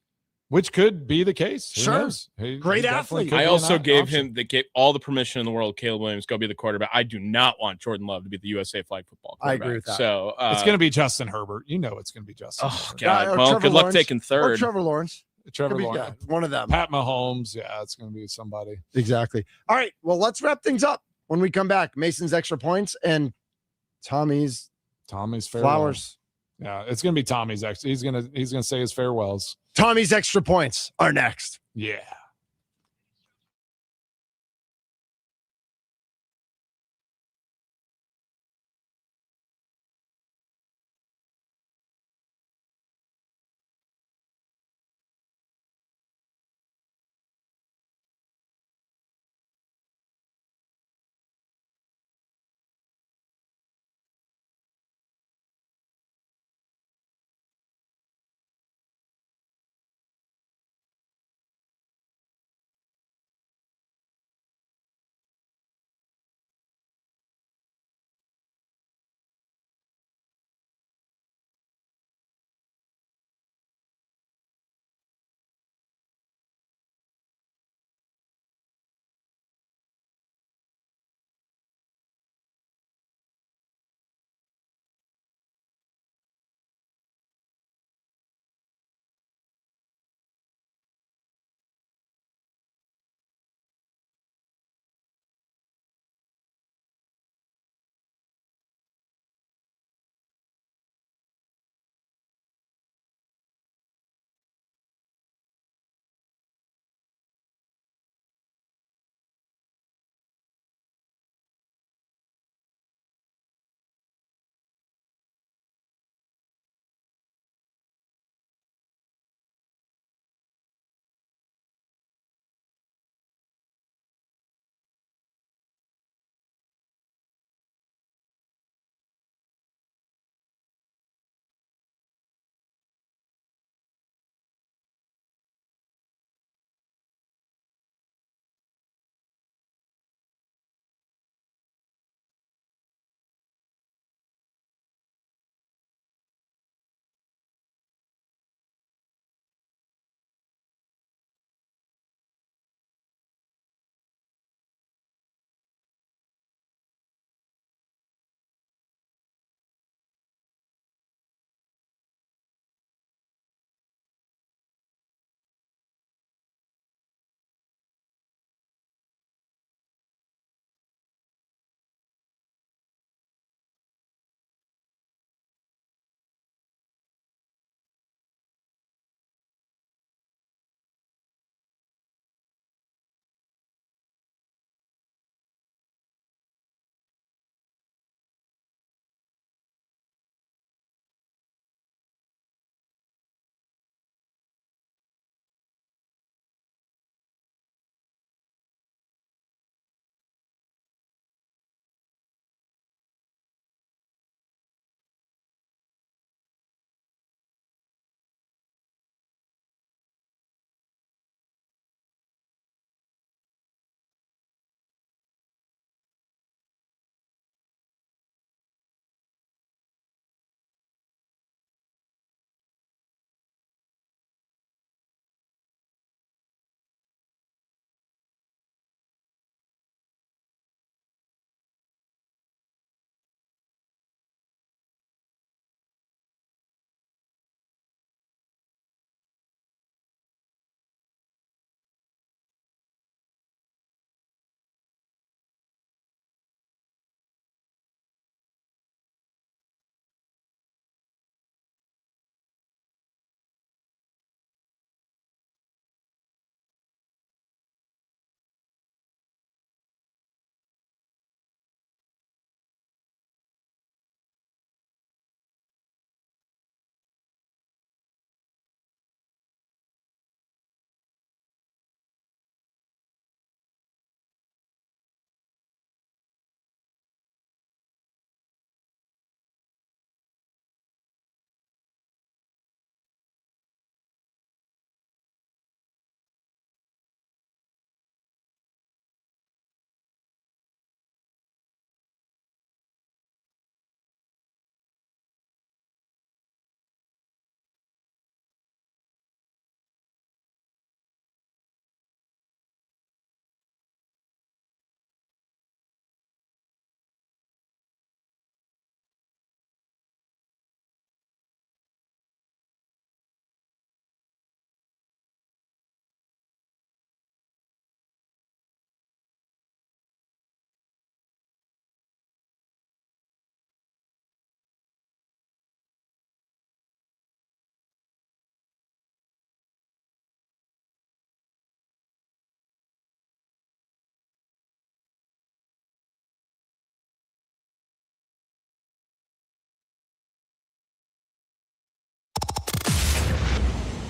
which could be the case. Who
Sure.
knows?
Great
definitely
athlete.
could
I
be
also
an
gave
option.
him, they gave all the permission in the world, Caleb Williams, go be the quarterback. I do not want Jordan Love to be the USA flag football
I
quarterback.
agree with that.
So
It's going to be Justin Herbert. You know it's going to be Justin.
oh,
Herbert.
God.
Or
Well,
Trevor
good luck
Lawrence.
taking
Or
third.
Trevor Lawrence.
Trevor
Could be,
Lawrence.
yeah, one of them.
Pat Mahomes. Yeah, it's going to be somebody.
Exactly. All right. Well, let's wrap things up when we come back. Mason's extra points and Tommy's
Tommy's farewells.
flowers.
Yeah, it's going to be Tommy's. Actually, he's going to say his farewells.
Tommy's extra points are next.
Yeah.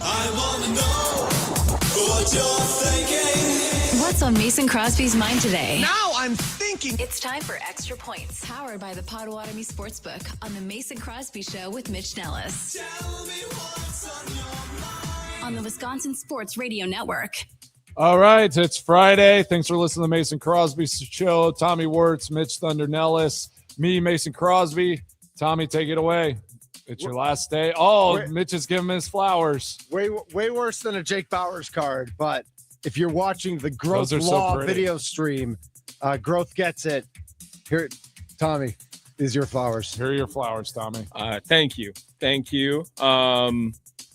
I wanna know what you're thinking.
What's on Mason Crosby's mind today?
Now I'm thinking.
It's time for Extra Points, powered by the Potawatomi Sportsbook on the Mason Crosby Show with Mitch Nellis.
Tell me what's on your mind.
On the Wisconsin Sports Radio Network.
All right, it's Friday. Thanks for listening to the Mason Crosby Show. Tommy Wirtz, Mitch Thunder Nellis, me, Mason Crosby. Tommy, take it away. It's your last day. Oh, Mitch is giving him his flowers.
Way worse than a Jake Bowers card. But if you're watching the Growth
Those are
Law
so
video stream, Growth gets it. Here, Tommy, these are your flowers.
Here are your flowers, Tommy.
Thank you.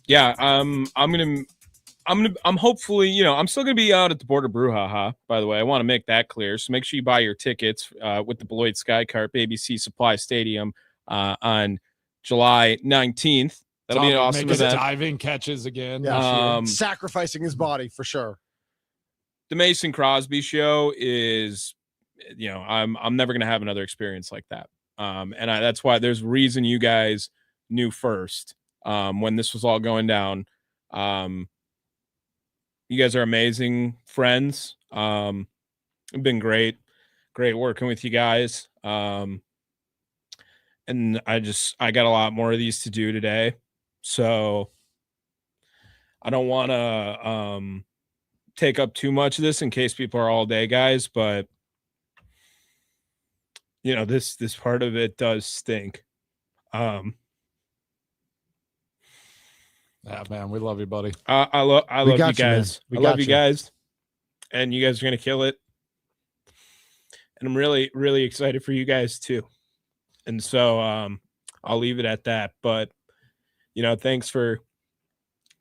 Yeah, I'm hopefully, I'm still gonna be out at the Border Brouhaha, by the way. I want to make that clear. So make sure you buy your tickets with the Beloit Sky Carp, ABC Supply Stadium on July 19th. That'll be an awesome event.
Diving catches again.
Yeah, sacrificing his body for sure.
The Mason Crosby Show is, I'm never gonna have another experience like that. That's why there's a reason you guys knew first when this was all going down. You guys are amazing friends. It's been great working with you guys. And I got a lot more of these to do today. So I don't want to take up too much of this in case people are all day guys, but this part of it does stink.
Yeah, man, we love you, buddy.
I love you guys. I love you guys, and you guys are gonna kill it. And I'm really, really excited for you guys too. And so I'll leave it at that. But thanks for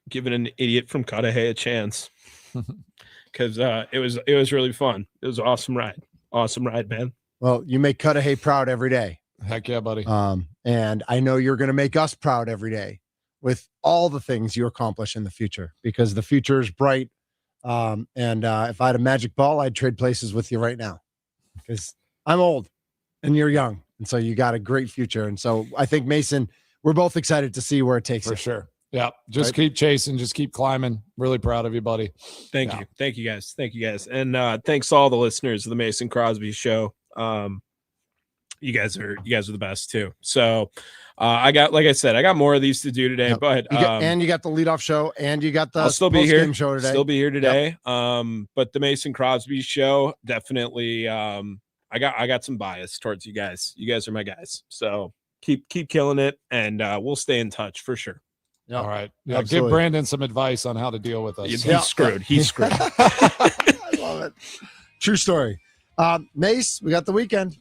giving an idiot from Cudahy a chance, because it was really fun. It was an awesome ride, man.
Well, you make Cudahy proud every day.
Heck yeah, buddy.
And I know you're going to make us proud every day with all the things you accomplish in the future, because the future is bright. And if I had a magic ball, I'd trade places with you right now, because I'm old and you're young. And so you got a great future. And so I think, Mason, we're both excited to see where it takes
for
you.
sure. Yeah. Just keep chasing. Just keep climbing. Really proud of you, buddy.
Thank you. Thank you guys. And thanks to all the listeners of the Mason Crosby Show. You guys are the best too. So I got more of these to do today, but
you got the leadoff show, and you got the
I'll still be here.
Show today.
Still be here today. Yep. But the Mason Crosby Show, definitely, I got some bias towards you guys. You guys are my guys. So keep killing it, and we'll stay in touch for sure.
All right. Yeah.
Absolutely.
Give Brandon some advice on how to deal with us.
He's screwed.
I love it. True story. Mace, we got the weekend.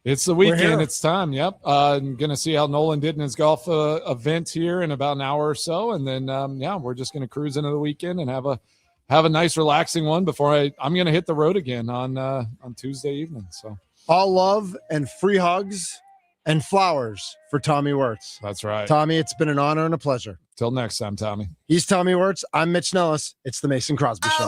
It's the weekend. It's time. Yep. I'm going to see how Nolan did in his golf event here in about an hour or so. And then, we're just going to cruise into the weekend and have a nice, relaxing one before I'm going to hit the road again on Tuesday evening. So
all love and free hugs and flowers for Tommy Wirtz.
That's right.
Tommy, it's been an honor and a pleasure.
Till next time, Tommy.
He's Tommy Wirtz. I'm Mitch Nellis. It's the Mason Crosby Show.